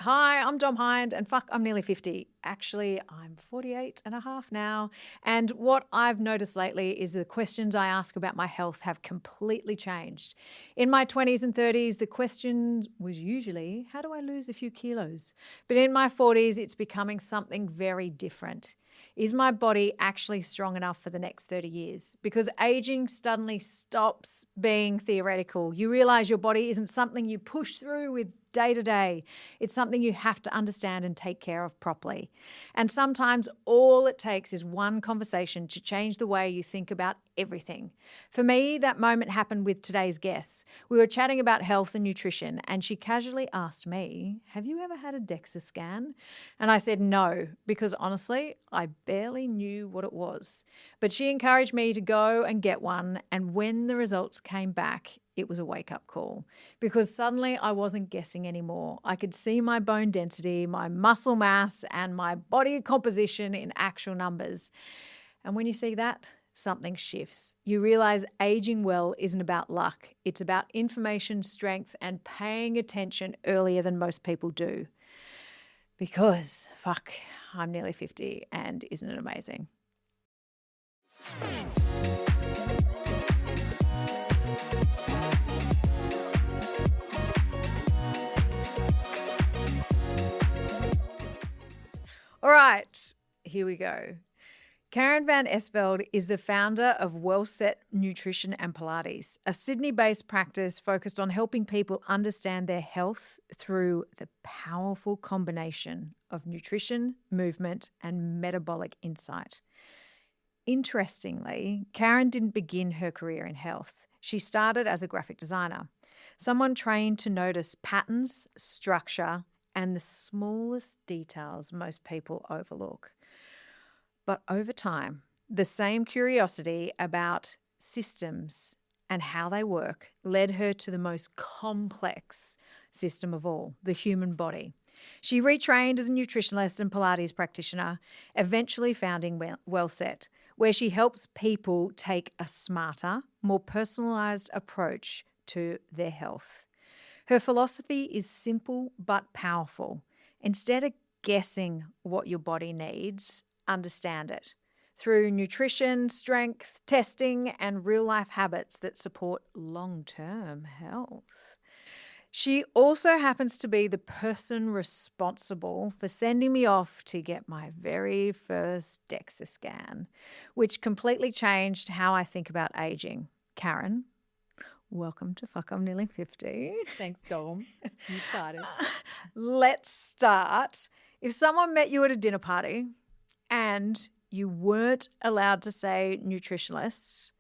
Hi, I'm Dom Hind, and fuck, I'm nearly 50. Actually, I'm 48 and a half now. And what I've noticed lately is the questions I ask about my health have completely changed. In my 20s and 30s, the question was usually, how do I lose a few kilos? But in my 40s, it's becoming something very different. Is my body actually strong enough for the next 30 years? Because aging suddenly stops being theoretical. You realize your body isn't something you push through with day to day. It's something you have to understand and take care of properly. And sometimes all it takes is one conversation to change the way you think about everything. For me, that moment happened with today's guest. We were chatting about health and nutrition, and she casually asked me, have you ever had a DEXA scan? And I said no, because honestly, I barely knew what it was. But she encouraged me to go and get one, and when the results came back, it was a wake-up call because suddenly I wasn't guessing anymore. I could see my bone density, my muscle mass, and my body composition in actual numbers. And when you see that, something shifts. You realize aging well isn't about luck. It's about information, strength, and paying attention earlier than most people do. Because, fuck, I'm nearly 50 and isn't it amazing? All right, here we go. Karen van Esveld is the founder of WellSet Nutrition and Pilates, a Sydney-based practice focused on helping people understand their health through the powerful combination of nutrition, movement, and metabolic insight. Interestingly, Karen didn't begin her career in health. She started as a graphic designer, someone trained to notice patterns, structure, and the smallest details most people overlook. But over time, the same curiosity about systems and how they work led her to the most complex system of all, the human body. She retrained as a nutritionist and Pilates practitioner, eventually founding WellSet, where she helps people take a smarter, more personalised approach to their health. Her philosophy is simple but powerful. Instead of guessing what your body needs, understand it through nutrition, strength, testing, and real-life habits that support long-term health. She also happens to be the person responsible for sending me off to get my very first DEXA scan, which completely changed how I think about aging. Karen, welcome to Fuck, I'm Nearly 50. Thanks, Dom. You started. Let's start. If someone met you at a dinner party and you weren't allowed to say nutritionist,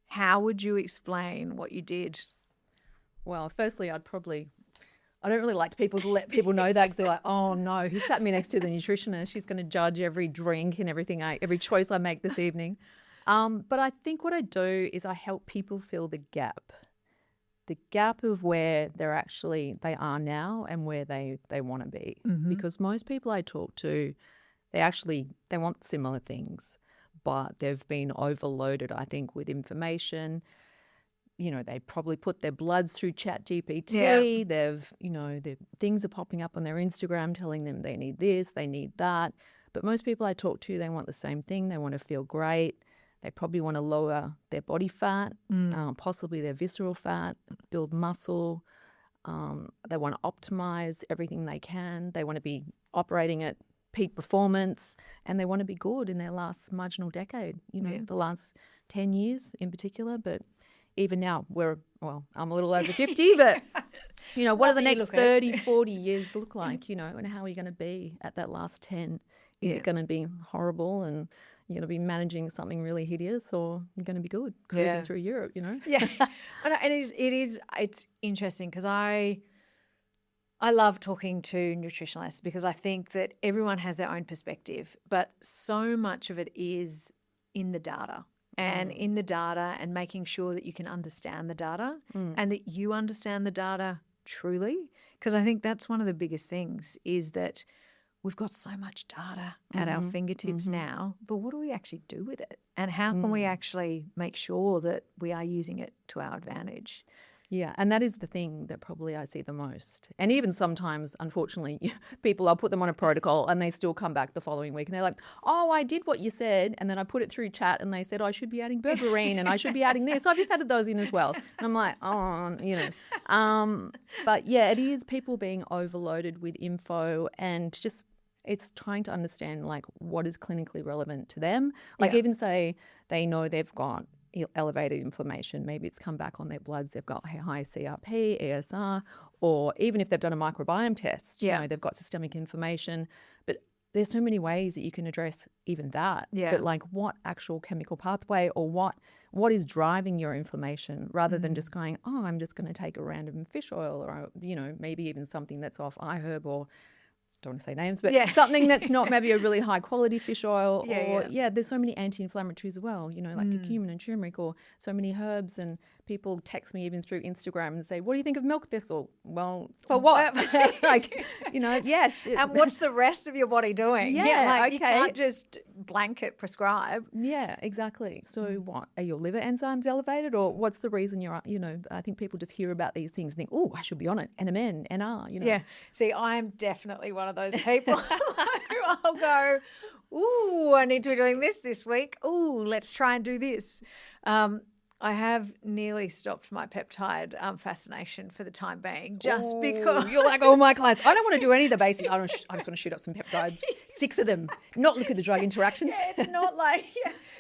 how would you explain what you did? Well, firstly, I don't really like people to let people know that. They're like, oh no, he sat me next to the nutritionist. She's going to judge every drink and everything, every choice I make this evening. But I think what I do is I help people fill the gap of where they are now and where they want to be. Mm-hmm. Because most people I talk to, they want similar things, but they've been overloaded, I think, with information. You know, they probably put their bloods through ChatGPT. Yeah. Their things are popping up on their Instagram telling them they need this, they need that. But most people I talk to, they want the same thing. They want to feel great. They probably want to lower their body fat, possibly their visceral fat, build muscle. They want to optimize everything they can. They want to be operating at peak performance, and they want to be good in their last marginal decade, the last 10 years in particular. But even now I'm a little over 50, but, what do the next 30, 40 years look like, and how are you going to be at that last 10? Is it going to be horrible and you're going to be managing something really hideous, or you're going to be good cruising through Europe, Yeah. And it's interesting because I love talking to nutritionalists because I think that everyone has their own perspective, but so much of it is in the data and making sure that you can understand the data and that you understand the data truly. Because I think that's one of the biggest things is that we've got so much data at our fingertips now, but what do we actually do with it? And how can we actually make sure that we are using it to our advantage? Yeah, and that is the thing that probably I see the most. And even sometimes, unfortunately, people, I'll put them on a protocol and they still come back the following week and they're like, oh, I did what you said. And then I put it through chat and they said, I should be adding berberine and I should be adding this. I've just added those in as well. And I'm like, oh, But yeah, it is people being overloaded with info and just it's trying to understand like what is clinically relevant to them. Like even say they know they've got elevated inflammation. Maybe it's come back on their bloods. They've got high CRP, ESR, or even if they've done a microbiome test, you know, they've got systemic inflammation. But there's so many ways that you can address even that. Yeah. But like what actual chemical pathway or what is driving your inflammation rather than just going, oh, I'm just going to take a random fish oil or, you know, maybe even something that's off iHerb or don't want to say names, but something that's not maybe a really high quality fish oil there's so many anti-inflammatories as well, you know, like curcumin and turmeric or so many herbs. And people text me even through Instagram and say, what do you think of milk thistle? Well, for what? Like, you know, yes. And what's the rest of your body doing? You can't just blanket prescribe. Yeah, exactly. So what, are your liver enzymes elevated or what's the reason you're, you know, I think people just hear about these things and think, oh, I should be on it, NMN, NR, you know. Yeah. See, I'm definitely one of those people who I'll go, ooh, I need to be doing this week. Ooh, let's try and do this. I have nearly stopped my peptide fascination for the time being just because. You're like, oh, my clients, I don't want to do any of the basics. I just want to shoot up some peptides, 6 of them, not look at the drug interactions. Yeah, it's not like,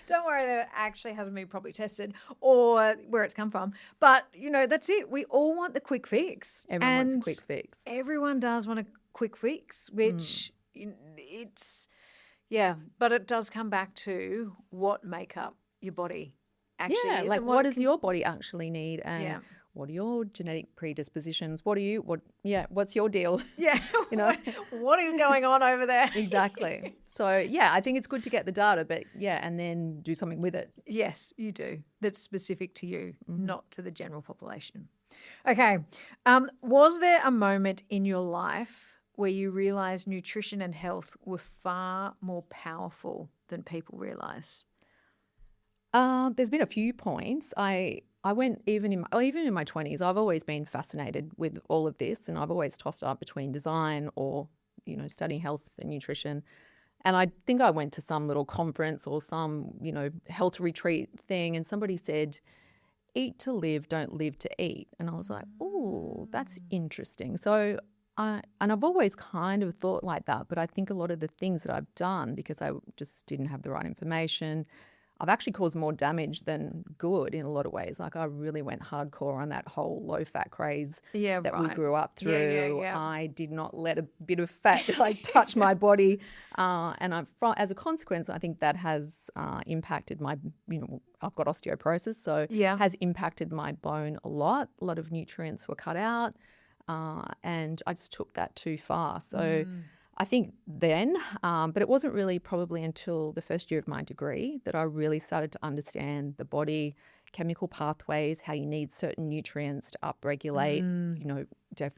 don't worry that it actually hasn't been properly tested or where it's come from. But, you know, that's it. We all want the quick fix. Everyone wants a quick fix. Everyone does want a quick fix, which it's, but it does come back to what make up your body. Actually is. Like what does your body actually need and what are your genetic predispositions? What's your deal? Yeah. You know, what is going on over there? Exactly. So, I think it's good to get the data, but and then do something with it. Yes, you do. That's specific to you, not to the general population. Okay. Was there a moment in your life where you realised nutrition and health were far more powerful than people realise? There's been a few points. I went even in my 20s. I've always been fascinated with all of this, and I've always tossed up between design or studying health and nutrition. And I think I went to some little conference or some health retreat thing, and somebody said, "Eat to live, don't live to eat." And I was like, "Oh, that's interesting." So I've always kind of thought like that, but I think a lot of the things that I've done because I just didn't have the right information. I've actually caused more damage than good in a lot of ways. Like I really went hardcore on that whole low-fat craze that we grew up through. Yeah. I did not let a bit of fat touch my body, and as a consequence, I think that has impacted my. I've got osteoporosis, so has impacted my bone a lot. A lot of nutrients were cut out, and I just took that too far. So. I think then, but it wasn't really probably until the first year of my degree that I really started to understand the body, chemical pathways, how you need certain nutrients to upregulate,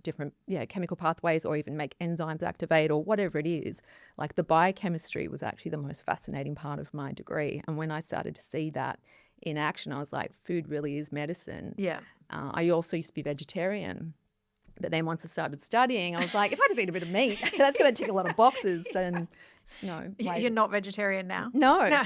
different chemical pathways or even make enzymes activate or whatever it is. Like the biochemistry was actually the most fascinating part of my degree. And when I started to see that in action, I was like, food really is medicine. Yeah. I also used to be vegetarian. But then once I started studying, I was like, if I just eat a bit of meat, that's going to tick a lot of boxes. And you're not vegetarian now. No.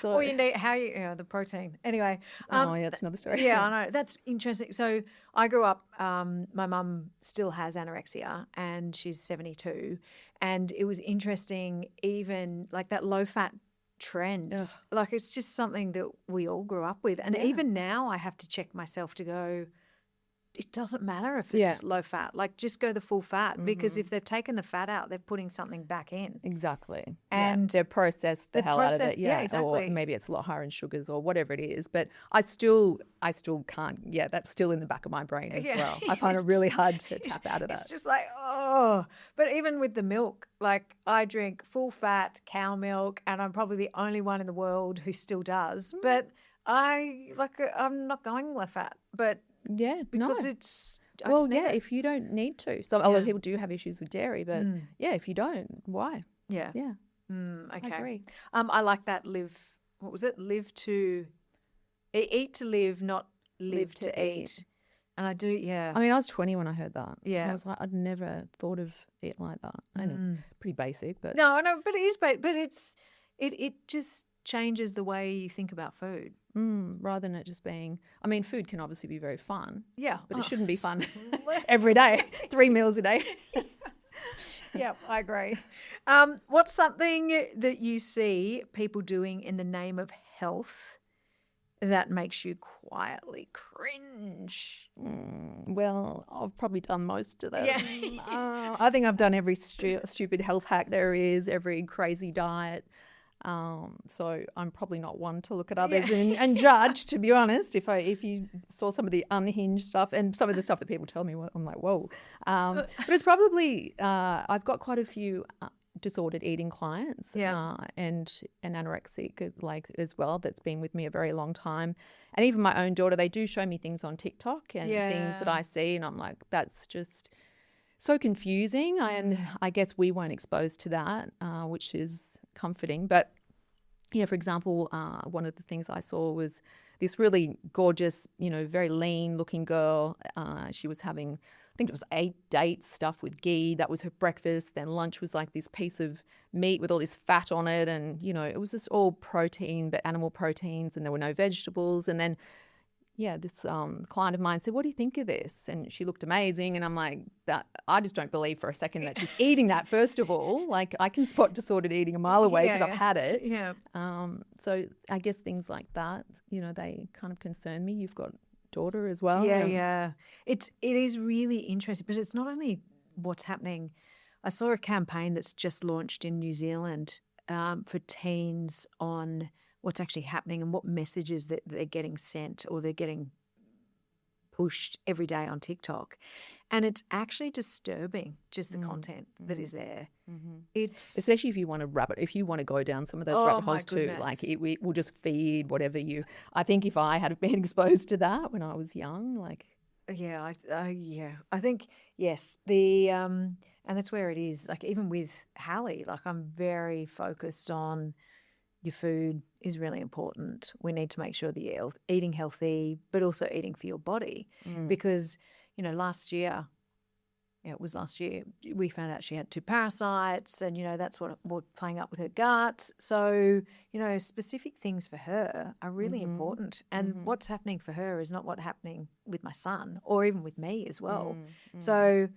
So, or you need the protein. Anyway, that's another story. Yeah, I know. That's interesting. So I grew up. My mum still has anorexia, and she's 72. And it was interesting, even like that low fat trend. Ugh. Like it's just something that we all grew up with, and even now I have to check myself to go. It doesn't matter if it's low fat. Like just go the full fat because if they've taken the fat out, they're putting something back in. Exactly. And they've processed the hell out of it. Yeah, exactly. Or maybe it's a lot higher in sugars or whatever it is. But I still can't. Yeah, that's still in the back of my brain as well. I find it really hard to tap out of that. It's just like, oh. But even with the milk, like I drink full fat cow milk and I'm probably the only one in the world who still does. But I'm not going low fat. But because it's if you don't need to. So a lot of people do have issues with dairy, but if you don't, why? Okay. I agree. I like that eat to live, not live to eat. And I do, yeah. I mean, I was 20 when I heard that. Yeah. I was like, I'd never thought of it like that. I know, pretty basic, but No, but it is, but it just changes the way you think about food. rather than it just being, I mean, food can obviously be very fun. Yeah. But it shouldn't be fun every day, 3 meals a day. Yeah, I agree. What's something that you see people doing in the name of health that makes you quietly cringe? Well, I've probably done most of them. Yeah. I think I've done every stupid health hack there is, every crazy diet. So I'm probably not one to look at others and judge, to be honest. If you saw some of the unhinged stuff and some of the stuff that people tell me, I'm like, whoa. But it's probably, I've got quite a few disordered eating clients and anorexic as well that's been with me a very long time. And even my own daughter, they do show me things on TikTok and things that I see, and I'm like, that's just so confusing. And I guess we weren't exposed to that, which is comforting. But yeah, for example, one of the things I saw was this really gorgeous, very lean looking girl. She was having, I think it was 8 dates stuffed with ghee. That was her breakfast. Then lunch was like this piece of meat with all this fat on it. And, it was just all protein, but animal proteins, and there were no vegetables. And then, this client of mine said, what do you think of this? And she looked amazing. And I'm like, I just don't believe for a second that she's eating that, first of all. Like, I can spot disordered eating a mile away because I've had it. Yeah. So I guess things like that, they kind of concern me. You've got daughter as well. Yeah. It is really interesting, but it's not only what's happening. I saw a campaign that's just launched in New Zealand for teens on what's actually happening and what messages that they're getting sent or they're getting pushed every day on TikTok. And it's actually disturbing, just the content that is there. It's especially if you want to go down some of those rabbit holes too. Like it will just feed whatever you. I think if I had been exposed to that when I was young, like I think yes. The and that's where it is. Like even with Hallie, like I'm very focused on your food is really important. We need to make sure that you're eating healthy, but also eating for your body. Because, last year, we found out she had 2 parasites and, that's what was playing up with her gut. So, specific things for her are really important. And what's happening for her is not what's happening with my son or even with me as well. So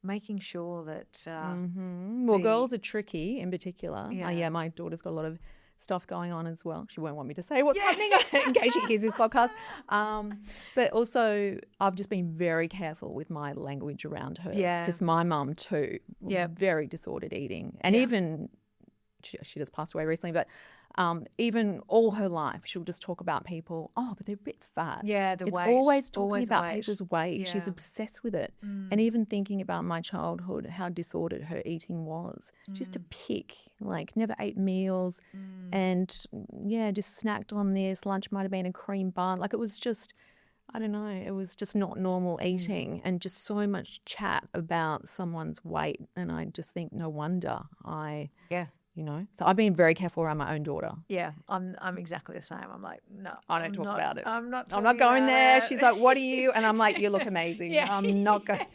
making sure that... Well, girls are tricky in particular. My daughter's got a lot of stuff going on as well. She won't want me to say what's happening in case she hears this podcast. But also, I've just been very careful with my language around her. Yeah. Because my mum too, very disordered eating. And even, she just passed away recently, but even all her life, she'll just talk about people, but they're a bit fat. Yeah, it's always talking about people's weight. Yeah. She's obsessed with it. And even thinking about my childhood, how disordered her eating was. She used to pick, like never ate meals and just snacked on this. Lunch might have been a cream bun. Like it was just, I don't know, it was just not normal eating and just so much chat about someone's weight. And I just think no wonder so I've been very careful around my own daughter. Yeah, I'm exactly the same. I'm like, no, I don't talk about it. I'm not going there. She's like, what are you? And I'm like, you look amazing. I'm not going.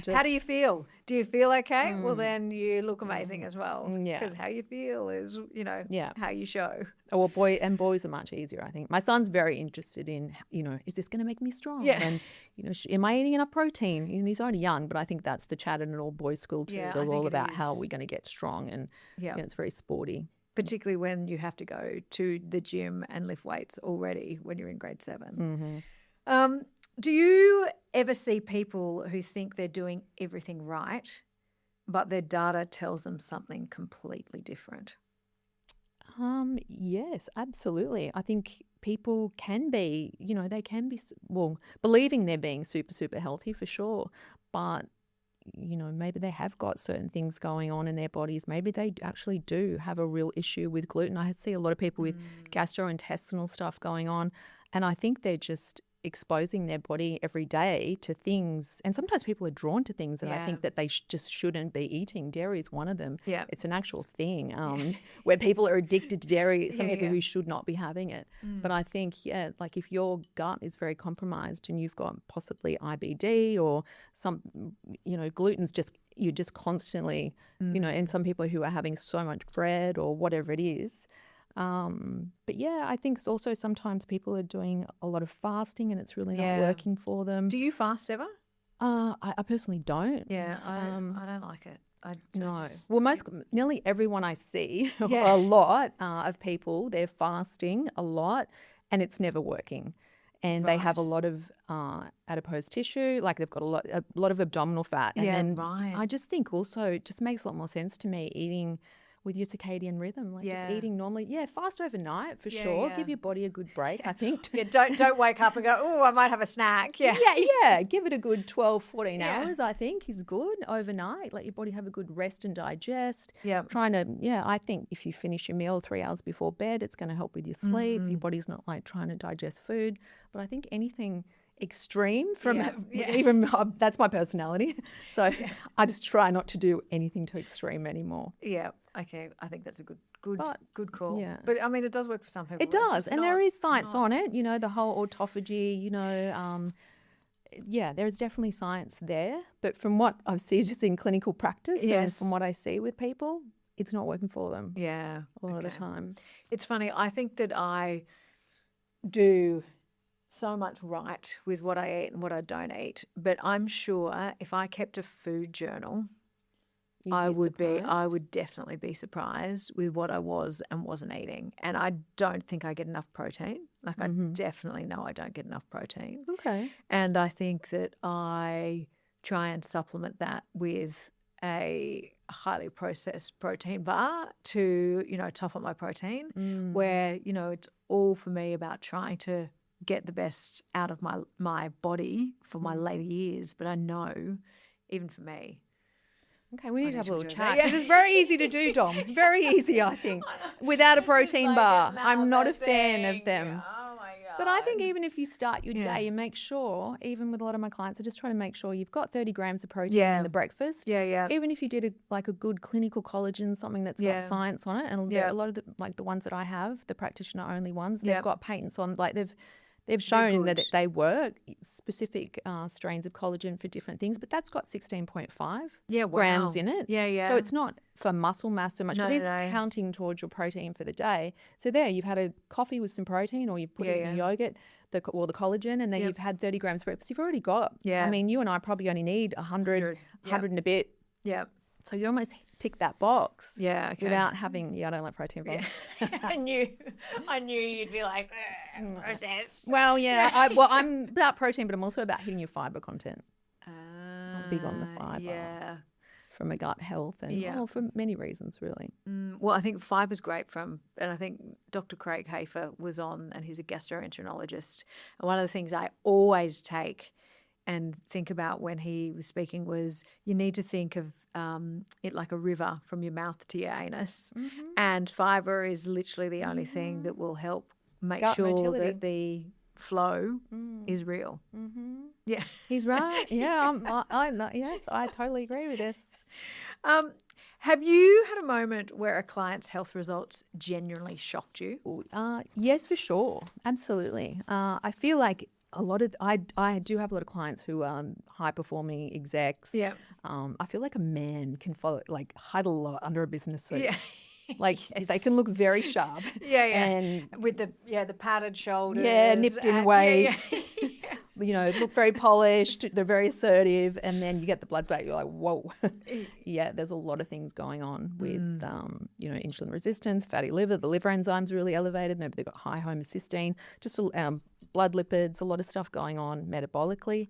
How do you feel? Do you feel okay? Well, then you look amazing as well. Yeah. Because how you feel is, how you show. Well, boys are much easier, I think. My son's very interested in, is this going to make me strong? Yeah. And, am I eating enough protein? And he's only young, but I think that's the chat in an all boys school too. They're all about how we're going to get strong, and it's very sporty. Particularly when you have to go to the gym and lift weights already when you're in grade 7. Do you ever see people who think they're doing everything right, but their data tells them something completely different? Yes, absolutely. I think people can be, they can be, believing they're being super, super healthy for sure, but, maybe they have got certain things going on in their bodies. Maybe they actually do have a real issue with gluten. I see a lot of people with gastrointestinal stuff going on, and I think they're just exposing their body every day to things. And sometimes people are drawn to things that I think that they just shouldn't be eating. Dairy is one of them. Yeah. It's an actual thing where people are addicted to dairy, some people who should not be having it. But I think, like if your gut is very compromised and you've got possibly IBD or some, gluten's you're just constantly, and some people who are having so much bread or whatever it is. But I think also sometimes people are doing a lot of fasting and it's really not working for them. Do you fast ever? I personally don't. Yeah, I don't like it. No. Well, nearly everyone I see, a lot of people, they're fasting a lot and it's never working. And they have a lot of adipose tissue, like they've got a lot of abdominal fat. And I just think also it just makes a lot more sense to me eating with your circadian rhythm, like just eating normally. Yeah, fast overnight for sure. Give your body a good break, I think. Don't wake up and go, oh, I might have a snack. Yeah. Give it a good 12, 14 hours, I think is good overnight. Let your body have a good rest and digest. Yeah. I think if you finish your meal 3 hours before bed, it's going to help with your sleep. Your body's not like trying to digest food. But I think anything extreme from even that's my personality. So I just try not to do anything too extreme anymore. Yeah. Okay. I think that's a good call. Yeah. But I mean, it does work for some people. It does. And there is science on it, the whole autophagy, there's definitely science there. But from what I've seen just in clinical practice and from what I see with people, it's not working for them. Yeah. A lot of the time. It's funny. I think that I do so much right with what I eat and what I don't eat. But I'm sure if I kept a food journal, I would definitely be surprised with what I was and wasn't eating. And I don't think I get enough protein. Like I definitely know I don't get enough protein. Okay. And I think that I try and supplement that with a highly processed protein bar to, top up my protein where, it's all for me about trying to get the best out of my body for my later years. But I know, even for me. Okay, we need to have a little chat. Because it's very easy to do, Dom. Very easy, I think. Without a protein bar. I'm not a fan of them. Oh, my God. But I think even if you start your day and make sure, even with a lot of my clients, I just try to make sure you've got 30 grams of protein in the breakfast. Yeah. Even if you did a good clinical collagen, something that's got science on it. And a lot of the ones that I have, the practitioner-only ones, they've got patents on, they've shown that they work, specific strains of collagen for different things, but that's got 16.5 grams in it. Yeah. So it's not for muscle mass so much, but it's counting towards your protein for the day. So there, you've had a coffee with some protein or you've put it in your yogurt, the collagen, and then you've had 30 grams of breakfast. You've already got, I mean, you and I probably only need 100 and a bit. Yeah. So you almost tick that box. Yeah, okay. Without having, I don't like protein bars. I knew you'd be like, processed. Well, I'm about protein, but I'm also about hitting your fiber content. I'm big on the fiber. Yeah. From a gut health and for many reasons, really. Well, I think fiber's great and I think Dr. Craig Hafer was on, and he's a gastroenterologist. And one of the things I always take and think about when he was speaking was you need to think of it like a river from your mouth to your anus. And fibre is literally the only thing that will help make gut sure motility. that the flow is real. Yeah. He's right. Yeah, yes, I totally agree with this. Have you had a moment where a client's health results genuinely shocked you? Yes, for sure. Absolutely. I feel like I do have a lot of clients who are high-performing execs. Yeah. I feel like a man can hide a lot under a business suit. Yeah. They can look very sharp. Yeah. And with the padded shoulders. Yeah, nipped in waist. Look very polished. They're very assertive, and then you get the bloods back. You're like, whoa. Yeah, there's a lot of things going on with, insulin resistance, fatty liver. The liver enzymes are really elevated. Maybe they've got high homocysteine. Just blood lipids. A lot of stuff going on metabolically.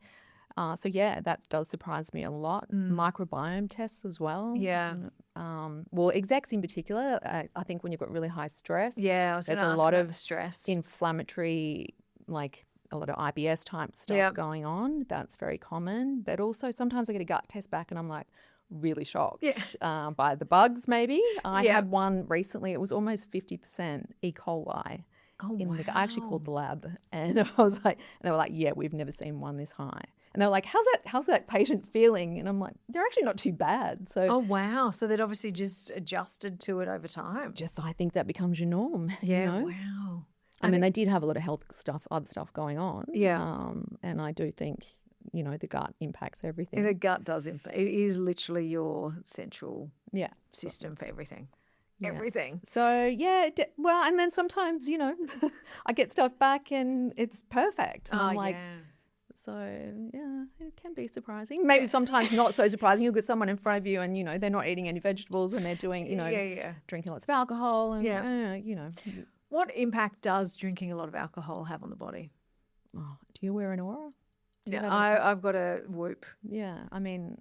That does surprise me a lot. Microbiome tests as well. Yeah. Execs in particular, I think when you've got really high stress, there's a lot of stress, inflammatory, a lot of IBS type stuff going on. That's very common. But also sometimes I get a gut test back and I'm like really shocked by the bugs maybe. I had one recently. It was almost 50% E. coli Oh, I actually wow. called the lab, and I was like, and they were like, yeah, we've never seen one this high. And they were like, how's that patient feeling? And I'm like, they're actually not too bad. So Oh, wow. So they'd obviously just adjusted to it over time. I think that becomes your norm, you Yeah, know? wow. I mean, they did have a lot of health stuff, other stuff going on. Yeah. And I do think, the gut impacts everything. The gut does impact. It is literally your central Yeah. system for everything. Yes. Everything. So, yeah, well, and then sometimes, I get stuff back and it's perfect. And I'm like, yeah. so, yeah, it can be surprising. Maybe sometimes not so surprising. You'll get someone in front of you and, they're not eating any vegetables and they're doing, drinking lots of alcohol and, What impact does drinking a lot of alcohol have on the body? Oh, do you wear an aura? Yeah, I've got a Whoop. Yeah, I mean,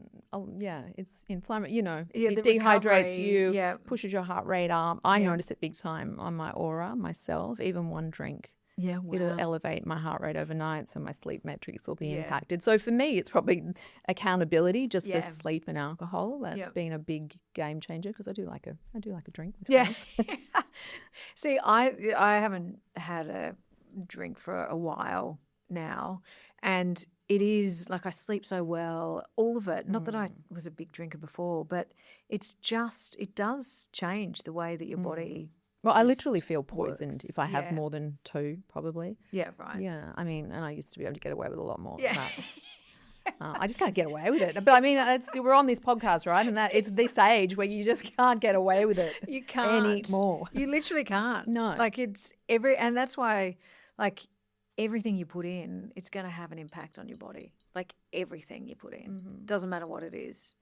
it's inflammatory. Yeah, it the dehydrates recovery, you, pushes your heart rate up. I notice it big time on my aura myself. Even one drink, it'll elevate my heart rate overnight, so my sleep metrics will be impacted. So for me, it's probably accountability just for sleep and alcohol. That's been a big game changer because I do like a drink. Yeah. See, I haven't had a drink for a while now, and it is like I sleep so well, all of it. Not that I was a big drinker before, but it does change the way that your body. Well, I literally feel poisoned works. if I have more than two, probably. Yeah, right. Yeah, I mean, and I used to be able to get away with a lot more. Yeah. I just can't get away with it. But I mean, we're on this podcast, right? And it's this age where you just can't get away with it. You can't anymore. You literally can't. No. Like and that's why, like, everything you put in, it's going to have an impact on your body. Like everything you put in, doesn't matter what it is.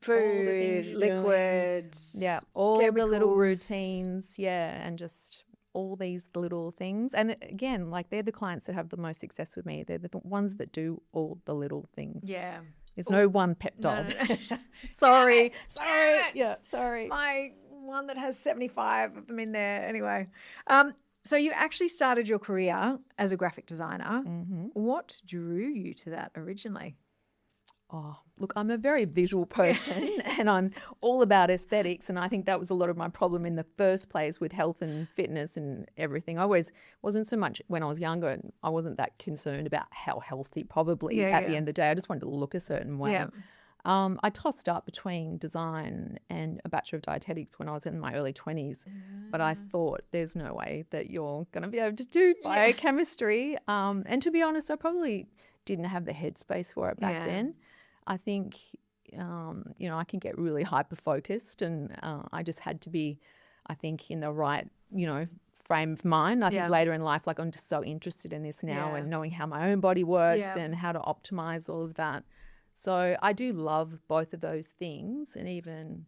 Food, liquids, all chemicals. the little routines, and just all these little things. And again, like they're the clients that have the most success with me. They're the ones that do all the little things. Yeah. There's no one pep dog. No. Sorry. Yeah, sorry. My one that has 75 of them in there. Anyway. So you actually started your career as a graphic designer. What drew you to that originally? Oh, look, I'm a very visual person and I'm all about aesthetics, and I think that was a lot of my problem in the first place with health and fitness and everything. I always wasn't so much when I was younger, and I wasn't that concerned about how healthy probably at the end of the day. I just wanted to look a certain way. Yeah. I tossed up between design and a Bachelor of Dietetics when I was in my early 20s, but I thought there's no way that you're going to be able to do biochemistry. And to be honest, I probably didn't have the headspace for it back then. I think, I can get really hyper-focused, and I just had to be, I think, in the right, frame of mind. I think later in life, like I'm just so interested in this now and knowing how my own body works and how to optimize all of that. So I do love both of those things, and even,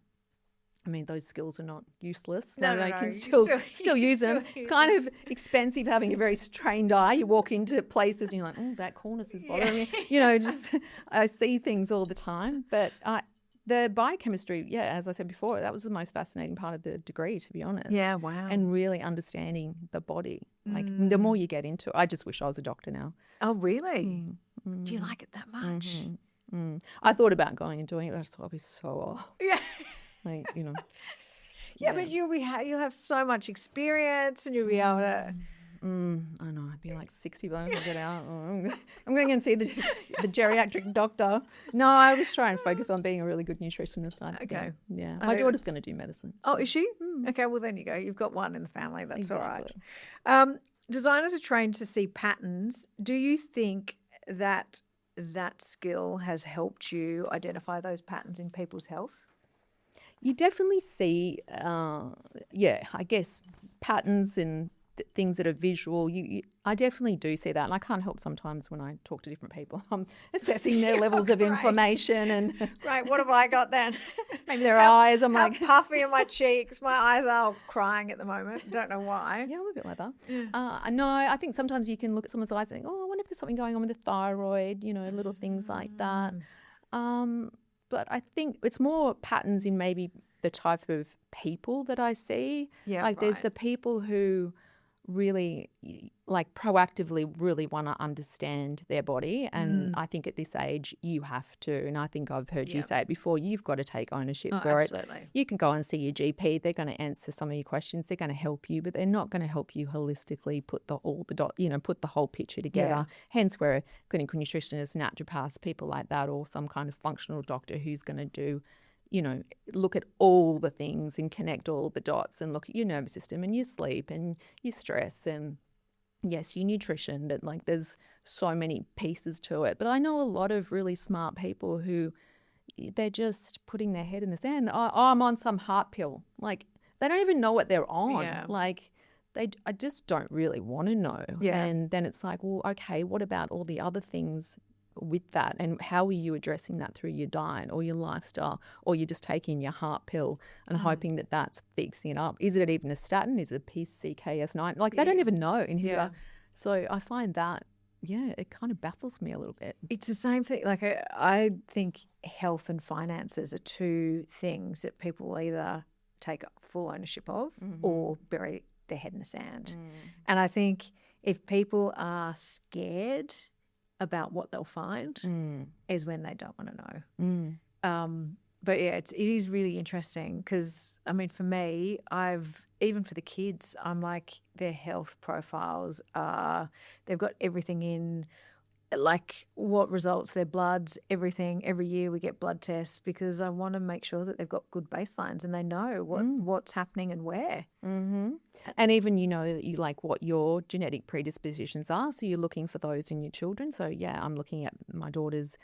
I mean, those skills are not useless. No, I can still use them. It's kind of expensive having a very trained eye. You walk into places and you're like, oh, that cornice is bothering me. Just I see things all the time. But the biochemistry, as I said before, that was the most fascinating part of the degree, to be honest. Yeah, wow. And really understanding the body. Like the more you get into it, I just wish I was a doctor now. Oh, really? Do you like it that much? I thought about going and doing it, but I just thought I'd be so old. Yeah. Like, Yeah, but you'll have so much experience, and you'll be able to. I know. I'd be like 60 by the time I get out. I'm going to go and see the geriatric doctor. No, I was trying to focus on being a really good nutritionist. Okay. Yeah. My daughter's going to do medicine. So. Oh, is she? Okay, well, then you go. You've got one in the family. That's all right. Designers are trained to see patterns. Do you think that skill has helped you identify those patterns in people's health? You definitely see, I guess, patterns and things that are visual. I definitely do see that, and I can't help sometimes when I talk to different people. I'm assessing their levels of inflammation and right. What have I got then? Maybe their eyes. I'm like puffy in my cheeks. My eyes are crying at the moment. Don't know why. Yeah, I'm a bit like that. No, I think sometimes you can look at someone's eyes and think, oh, I wonder if there's something going on with the thyroid. Little things like that. But I think it's more patterns in maybe the type of people that I see. Yeah, like there's the people who really like proactively really want to understand their body. And I think at this age you have to, and I think I've heard you say it before, you've got to take ownership for absolutely. it. You can go and see your GP. They're going to answer some of your questions. They're going to help you, but they're not going to help you holistically put the whole picture together. Hence where clinical nutritionists, naturopaths, people like that, or some kind of functional doctor who's going to do, look at all the things and connect all the dots and look at your nervous system and your sleep and your stress and, yes, your nutrition. But like there's so many pieces to it. But I know a lot of really smart people who they're just putting their head in the sand. Oh, I'm on some heart pill. Like they don't even know what they're on. Yeah. Like I just don't really want to know. Yeah. And then it's like, well, okay, what about all the other things with that, and how are you addressing that through your diet or your lifestyle, or you're just taking your heart pill and hoping that that's fixing it up? Is it even a statin? Is it a PCKS9? Like they don't even know in here. So I find that it kind of baffles me a little bit. It's the same thing. Like I think health and finances are two things that people will either take full ownership of or bury their head in the sand. And I think if people are scared about what they'll find is when they don't want to know. But yeah, it is really interesting because, I mean, for me, even for the kids, I'm like, their health profiles they've got everything in, like what results, their bloods, everything. Every year we get blood tests because I want to make sure that they've got good baselines and they know what's happening and where. And even that you like what your genetic predispositions are, so you're looking for those in your children. So yeah, I'm looking at my daughter's,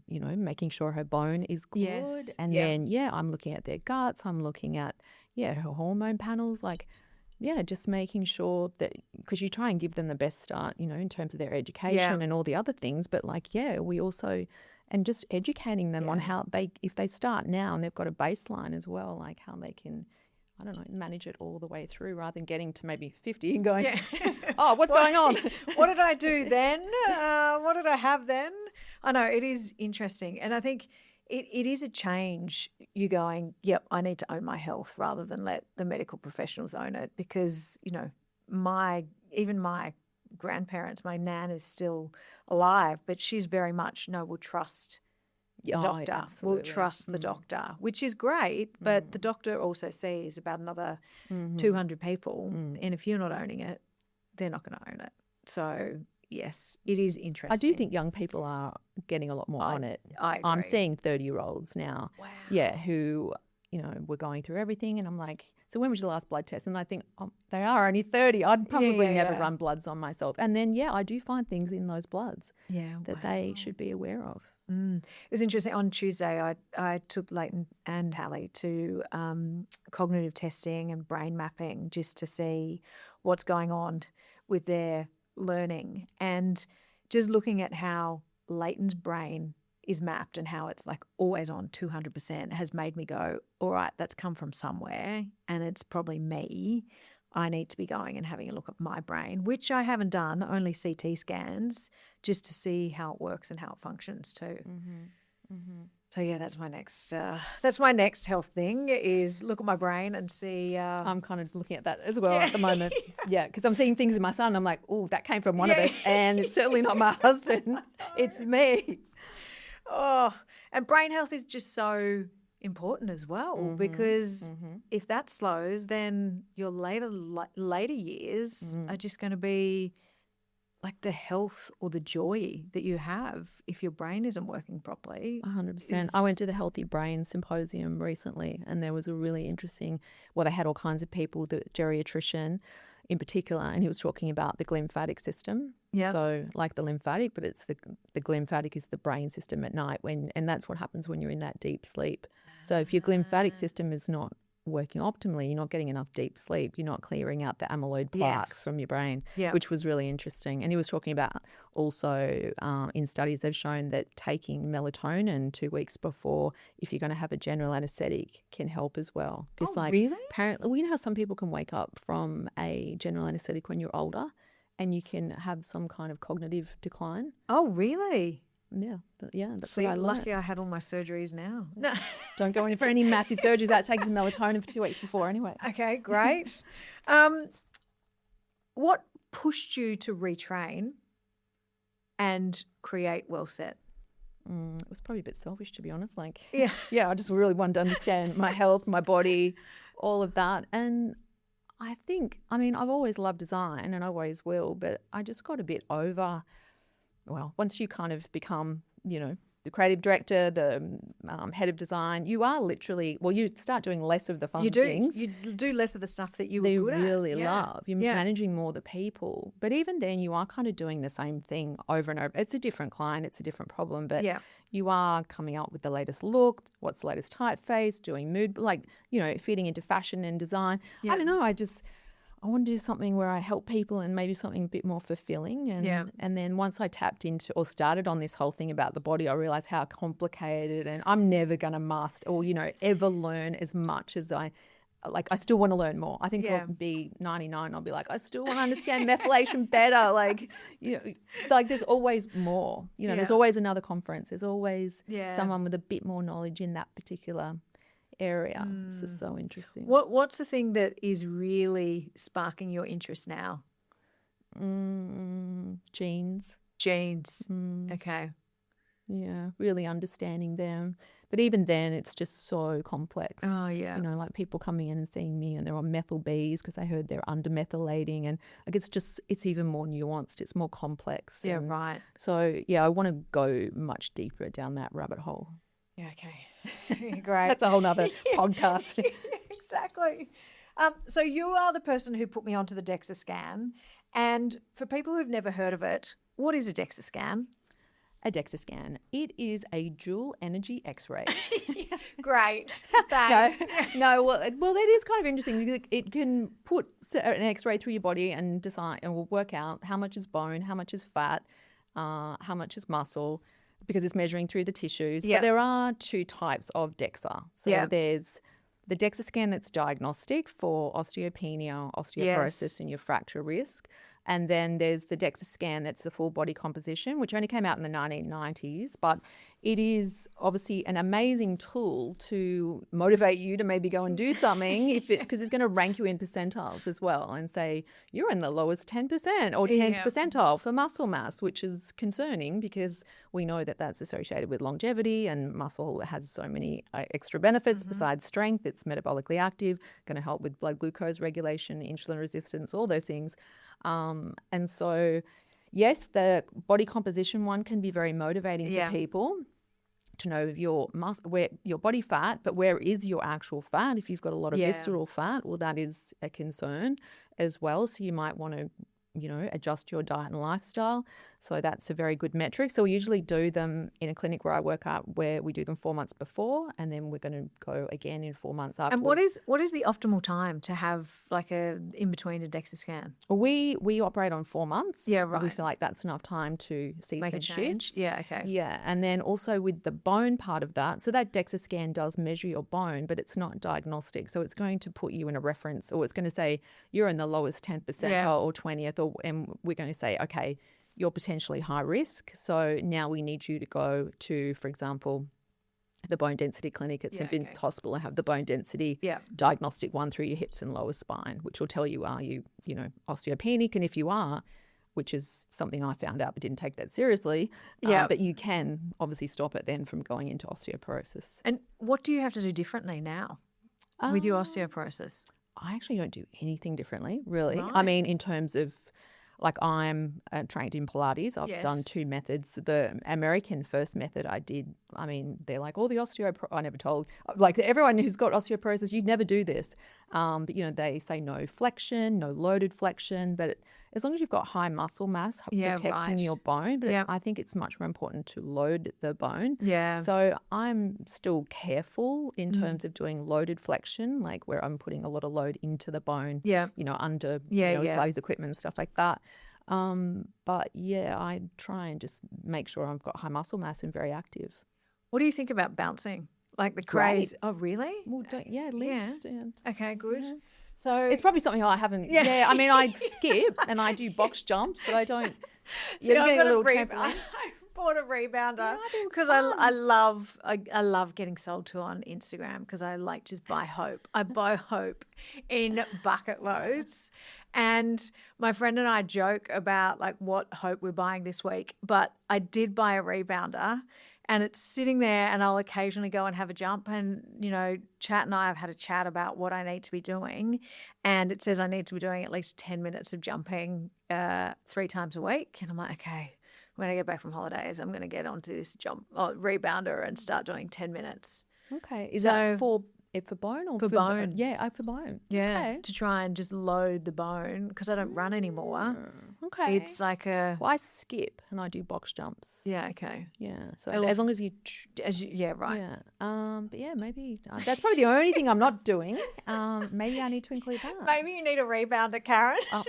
making sure her bone is good, and then I'm looking at their guts, I'm looking at her hormone panels, like just making sure that, because you try and give them the best start, in terms of their education and all the other things, but we also, and just educating them on how if they start now and they've got a baseline as well, like how they can, I don't know, manage it all the way through rather than getting to maybe 50 and going, oh, what's going on? What did I do then? What did I have then? I know, it is interesting. And I think it is a change. You going, yep, I need to own my health rather than let the medical professionals own it, because, even my grandparents, my nan is still alive, but she's very much, we'll trust the doctor. We'll trust the doctor, which is great, but the doctor also sees about another 200 people, and if you're not owning it, they're not going to own it. So yes, it is interesting. I do think young people are getting a lot more on it. I agree. I'm seeing 30-year-olds now, who, were going through everything, and I'm like, so when was your last blood test? And I think, they are only 30. I'd probably never run bloods on myself. And then, I do find things in those bloods that they should be aware of. It was interesting. On Tuesday, I took Leighton and Hallie to cognitive testing and brain mapping just to see what's going on with their learning, and just looking at how Leighton's brain is mapped and how it's like always on 200% has made me go, all right, that's come from somewhere and it's probably me. I need to be going and having a look at my brain, which I haven't done, only CT scans, just to see how it works and how it functions too. So yeah, that's my next health thing, is look at my brain and see. I'm kind of looking at that as well at the moment. Because I'm seeing things in my son. I'm like, oh, that came from one of us, and it's certainly not my husband. It's me. Oh, and brain health is just so important as well, because if that slows, then your later years are just going to be like the health or the joy that you have if your brain isn't working properly. 100%. I went to the Healthy Brain Symposium recently, and there was a really interesting, they had all kinds of people, the geriatrician in particular, and he was talking about the glymphatic system. Yeah. So like the lymphatic, but it's the glymphatic is the brain system at night, and that's what happens when you're in that deep sleep. So if your glymphatic system is not working optimally, you're not getting enough deep sleep, you're not clearing out the amyloid plaques from your brain, which was really interesting. And he was talking about also in studies they've shown that taking melatonin 2 weeks before, if you're going to have a general anaesthetic, can help as well. Just really? Apparently, how some people can wake up from a general anaesthetic when you're older and you can have some kind of cognitive decline. Oh, really? Yeah, that's See, what I learned. lucky I had all my surgeries now. No. Don't go in for any massive surgeries. That takes some melatonin for 2 weeks before anyway. Okay, great. what pushed you to retrain and create WellSet? It was probably a bit selfish, to be honest. Like, Yeah. yeah, I just really wanted to understand my health, my body, all of that. And I think, I mean, I've always loved design and I always will, but I just got a bit over, well, once you kind of become, you know, the creative director, the head of design, you are literally, well, you start doing less of the fun things. You do less of the stuff that you They were good really at. Yeah. love. You're Yeah. managing more the people. But even then, you are kind of doing the same thing over and over. It's a different client. It's a different problem. But Yeah. you are coming up with the latest look, what's the latest typeface, doing mood, like, you know, feeding into fashion and design. Yeah. I don't know. I want to do something where I help people and maybe something a bit more fulfilling. And then once I tapped into or started on this whole thing about the body, I realized how complicated, and I'm never going to master or, you know, ever learn as much as I still want to learn more. I think I'll be 99. I'll be like, I still want to understand methylation better. Like, you know, like there's always more, you know, there's always another conference. There's always someone with a bit more knowledge in that particular area. It's just so interesting. What's the thing that is really sparking your interest now? Genes. Genes. Okay. Yeah, really understanding them. But even then, it's just so complex. Oh, yeah. You know, like people coming in and seeing me and they're on methyl Bs because they heard they're under-methylating. And like it's even more nuanced. It's more complex. Yeah, and right. So, yeah, I want to go much deeper down that rabbit hole. Yeah, okay. Great. That's a whole nother podcast. Exactly. So you are the person who put me onto the DEXA scan. And for people who've never heard of it, what is a DEXA scan? A DEXA scan. It is a dual energy X-ray. Great. Thanks. No. Well, that is kind of interesting. It can put an X-ray through your body and decide and will work out how much is bone, how much is fat, how much is muscle, because it's measuring through the tissues. Yep. But there are two types of DEXA. So there's the DEXA scan that's diagnostic for osteopenia, osteoporosis, and your fracture risk. And then there's the DEXA scan that's a full body composition, which only came out in the 1990s. But it is obviously an amazing tool to motivate you to maybe go and do something because it's going to rank you in percentiles as well and say you're in the lowest 10% or 10th percentile for muscle mass, which is concerning because we know that that's associated with longevity, and muscle has so many extra benefits besides strength. It's metabolically active, going to help with blood glucose regulation, insulin resistance, all those things. And so, yes, the body composition one can be very motivating for people to know where your body fat, but where is your actual fat? If you've got a lot of visceral fat, well, that is a concern as well. So you might want to, you know, adjust your diet and lifestyle. So that's a very good metric. So we usually do them in a clinic where I work out, where we do them 4 months before, and then we're going to go again in 4 months after. And what is the optimal time to have like in between a DEXA scan? Well, we operate on 4 months. Yeah, right. We feel like that's enough time to see Make some a change. shifts. Yeah, okay. Yeah, and then also with the bone part of that, so that DEXA scan does measure your bone, but it's not diagnostic. So it's going to put you in a reference, or it's going to say you're in the lowest 10th percentile or 20th, and we're going to say, okay, you're potentially high risk. So now we need you to go to, for example, the bone density clinic at St. Vincent's Hospital and have the bone density diagnostic one through your hips and lower spine, which will tell you, are you, you know, osteopenic? And if you are, which is something I found out but didn't take that seriously, but you can obviously stop it then from going into osteoporosis. And what do you have to do differently now with your osteoporosis? I actually don't do anything differently, really. Right. I mean, in terms of, like, I'm trained in Pilates. I've done 2 methods. The American first method I did, I mean, they're like, all the I never told, like, everyone who's got osteoporosis, you'd never do this. But, you know, they say no flexion, no loaded flexion, but as long as you've got high muscle mass protecting your bone, but I think it's much more important to load the bone. Yeah. So I'm still careful in terms of doing loaded flexion, like where I'm putting a lot of load into the bone, you know, under Pilates equipment and stuff like that. But yeah, I try and just make sure I've got high muscle mass and very active. What do you think about bouncing? Like the craze? Great. Oh, really? Well, lift. Yeah. Okay, good. Yeah. So it's probably something I haven't. Yeah, I mean, I skip and I do box jumps, but I don't. See, I've got a little brief. trampoline. bought a rebounder I think it looks because I love getting sold to on Instagram because I like just buy hope. I buy hope in bucket loads. And my friend and I joke about like what hope we're buying this week, but I did buy a rebounder. And it's sitting there and I'll occasionally go and have a jump and, Chat and I have had a chat about what I need to be doing. And it says I need to be doing at least 10 minutes of jumping 3 times a week. And I'm like, okay, when I get back from holidays, I'm going to get onto this rebounder and start doing 10 minutes. Okay. Is that for bone or for bone? Yeah, for bone. Yeah, okay. To try and just load the bone because I don't run anymore. Okay. It's like Well, I skip and I do box jumps. Yeah, okay. Yeah. So as long as you... yeah, right. Yeah. But yeah, maybe that's probably the only thing I'm not doing. Maybe I need to include that. Maybe you need a rebounder, Karen. I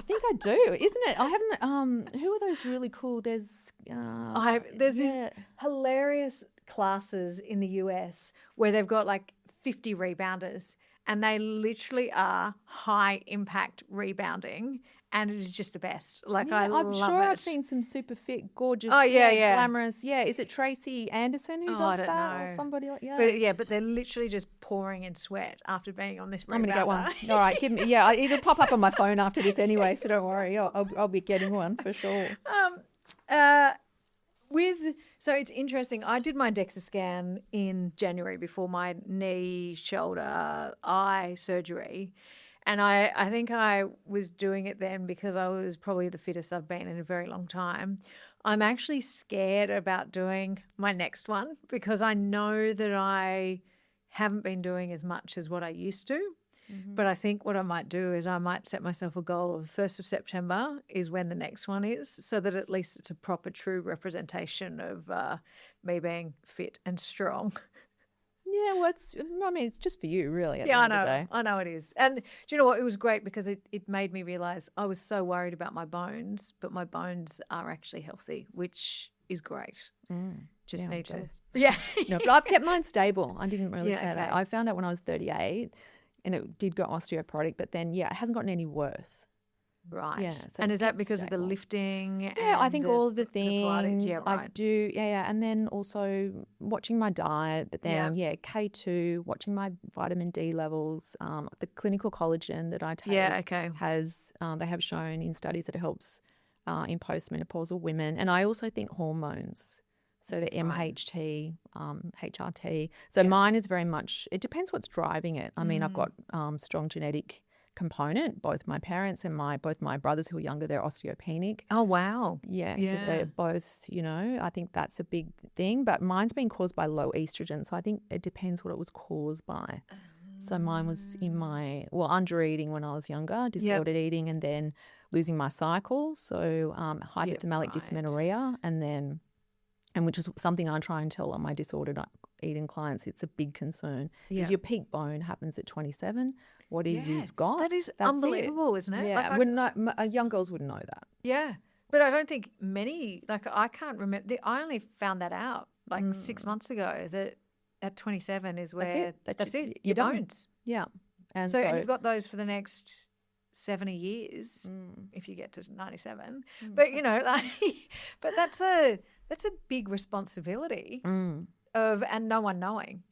think I do, isn't it? I haven't... who are those really cool... There's these hilarious classes in the US where they've got like 50 rebounders and they literally are high impact rebounding and it is just the best. Like I'm love sure it. I've seen some super fit, gorgeous, glamorous. Yeah, is it Tracy Anderson who does I don't that know. or somebody like But they're literally just pouring in sweat after being on this rebounder. I'm going to get one. All right, give me. Yeah, it'll pop up on my phone after this anyway, so don't worry. I'll be getting one for sure. So it's interesting. I did my DEXA scan in January before my knee, shoulder, eye surgery. And I think I was doing it then because I was probably the fittest I've been in a very long time. I'm actually scared about doing my next one because I know that I haven't been doing as much as what I used to. Mm-hmm. But I think what I might do is I might set myself a goal of 1st of September is when the next one is so that at least it's a proper, true representation of me being fit and strong. Yeah, well, it's just for you, really. At yeah, the I end know. Of the day. I know it is. And do you know what? It was great because it made me realise I was so worried about my bones, but my bones are actually healthy, which is great. Just need to. Yeah. No, but I've kept mine stable. I didn't really say okay. that. I found out when I was 38 and it did go osteoporotic, but then, it hasn't gotten any worse. Right. Yeah. So and is that because of the lifting? Yeah, I think all of the things. Pilates? Yeah, right. I do. Yeah. And then also watching my diet, but then, K2, watching my vitamin D levels, the clinical collagen that I take has, they have shown in studies that it helps in postmenopausal women. And I also think hormones. So the MHT, HRT. So mine is very much, it depends what's driving it. I mean, I've got strong genetic component. Both my parents and both my brothers who are younger, they're osteopenic. Oh, wow. Yeah. So they're both, I think that's a big thing. But mine's been caused by low estrogen. So I think it depends what it was caused by. So mine was under eating when I was younger, disordered eating, and then losing my cycle. So hypothalamic dysmenorrhea, and which is something I try and tell on my disordered eating clients. It's a big concern because your peak bone happens at 27. What if you've got? That's unbelievable, isn't it? Yeah, young girls wouldn't know that. Yeah, but I don't think many, I can't remember. I only found that out 6 months ago that at 27 is where that's it. Your bones. Yeah. And so you've got those for the next 70 years if you get to 97. But, but that's a big responsibility and no one knowing.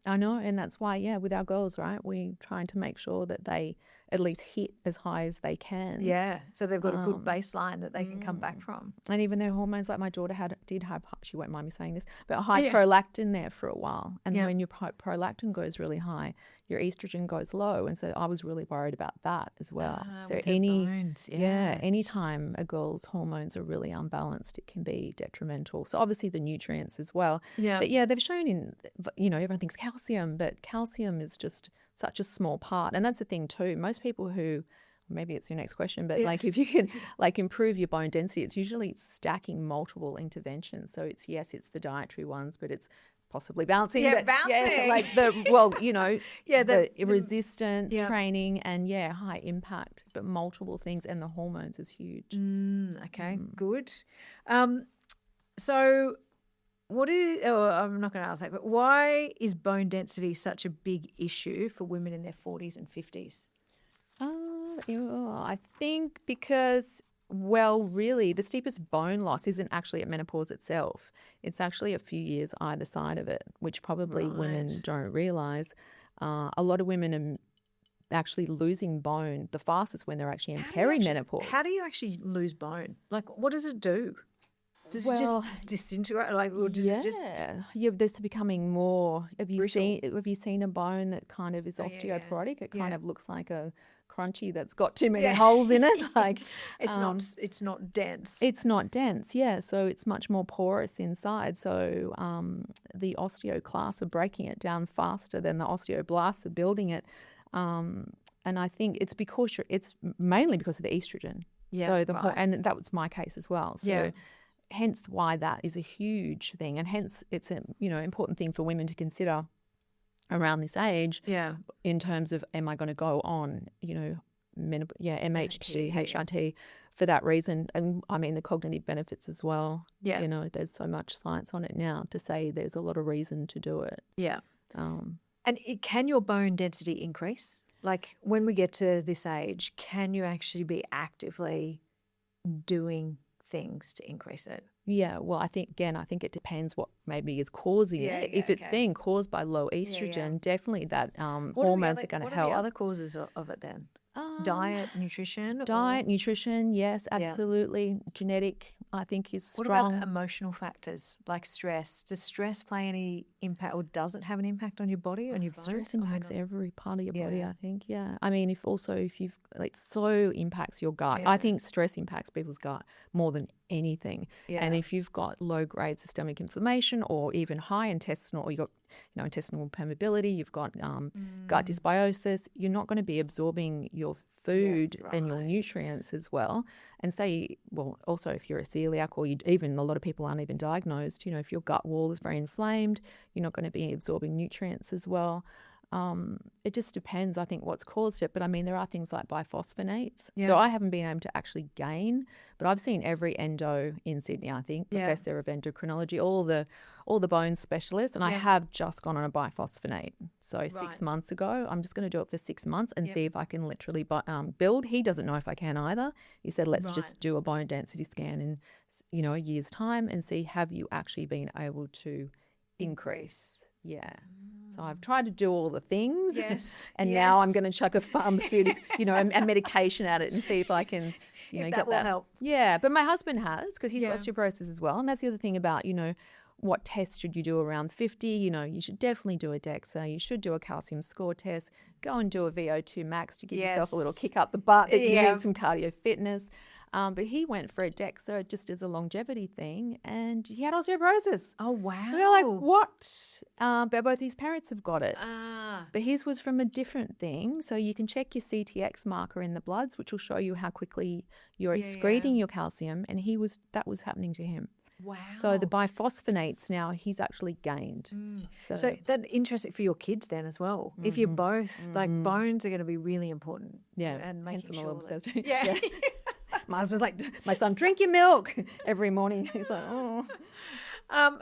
I know, and that's why, with our girls, right, we're trying to make sure that they at least hit as high as they can. Yeah, so they've got a good baseline that they can come back from. And even their hormones, like my daughter did have, she won't mind me saying this, but high prolactin there for a while. And when your prolactin goes really high, your estrogen goes low. And so I was really worried about that as well. So anytime a girl's hormones are really unbalanced, it can be detrimental. So obviously the nutrients as well. Yeah. But they've shown everyone thinks calcium, but calcium is just such a small part. And that's the thing too. Most people who, maybe it's your next question, but if you can improve your bone density, it's usually stacking multiple interventions. So it's the dietary ones, but it's possibly bouncing. Yeah, bouncing. The resistance training and high impact, but multiple things, and the hormones is huge. Okay, good. So I'm not going to ask that, but why is bone density such a big issue for women in their 40s and 50s? I think because Well, really, the steepest bone loss isn't actually at menopause itself. It's actually a few years either side of it, which probably women Right. don't realise. A lot of women are actually losing bone the fastest when they're actually in perimenopause. How do you actually lose bone? Like, what does it do? Does it Well, just disintegrate? Like, or does it just? yeah, there's becoming more. Have you Brittle? seen a bone that kind of is Oh, yeah, yeah. osteoporotic? It kind Yeah. of looks like a crunchy that's got too many holes in it. Like It's not. It's not dense. it's not dense, yeah. So it's much more porous inside. So the osteoclasts are breaking it down faster than the osteoblasts are building it. And I think it's it's mainly because of the estrogen. Yeah, So right. and that was my case as well. So Yeah. hence why that is a huge thing, and hence it's a important thing for women to consider around this age. Yeah. In terms of, am I going to go on MHT, HRT for that reason? And I mean the cognitive benefits as well. Yeah. There's so much science on it now to say there's a lot of reason to do it. Yeah. And can your bone density increase? Like when we get to this age, can you actually be actively doing things to increase it? Yeah, well, I think it depends what maybe is causing Yeah, it. yeah, If it's okay. being caused by low estrogen, definitely that hormones are going to What help. are the other causes of it then? Diet, nutrition? Diet, nutrition, yes, absolutely. Genetic, I think, is What strong. about emotional factors like stress? Does stress play any impact, or does it have an impact on your body, on your bones? Stress impacts every part of your body, Yeah. I think. Yeah. I mean, if you've, it so impacts your gut. I think stress impacts people's gut more than anything. Yeah. And if you've got low grade systemic inflammation or even high intestinal, or you've got, intestinal permeability, you've got gut dysbiosis, you're not going to be absorbing your food and your nutrients as well. And also if you're a celiac, or even a lot of people aren't even diagnosed, if your gut wall is very inflamed, you're not going to be absorbing nutrients as well. It just depends, I think, what's caused it. But I mean, there are things like biphosphonates. Yeah. So I haven't been able to actually gain, but I've seen every endo in Sydney, I think, Yeah. professor of endocrinology, all the bone specialists, and I have just gone on a biphosphonate. So 6 months ago, I'm just going to do it for 6 months and see if I can literally build. He doesn't know if I can either. He said, let's just do a bone density scan in, a year's time and see, have you actually been able to increase? Yeah. So I've tried to do all the things. Yes. And now I'm going to chuck a pharmaceutical, a medication at it and see if I can, If get that will help. Yeah. But my husband has, because he's got osteoporosis as well. And that's the other thing about, what test should you do around 50? You should definitely do a DEXA. You should do a calcium score test. Go and do a VO2 max to give yourself a little kick up the butt that you need some cardio fitness. But he went for a DEXA just as a longevity thing, and he had osteoporosis. Oh, wow. We were like, what? But both his parents have got it. But his was from a different thing. So you can check your CTX marker in the bloods, which will show you how quickly you're excreting your calcium, and that was happening to him. Wow. So the biphosphonates now he's actually gained. So that's interesting for your kids then as well. If you're both, like, bones are going to be really important. Yeah. And making Hence I'm a sure little that, obsessed. yeah. My husband's like, my son, drink your milk every morning. He's like, oh.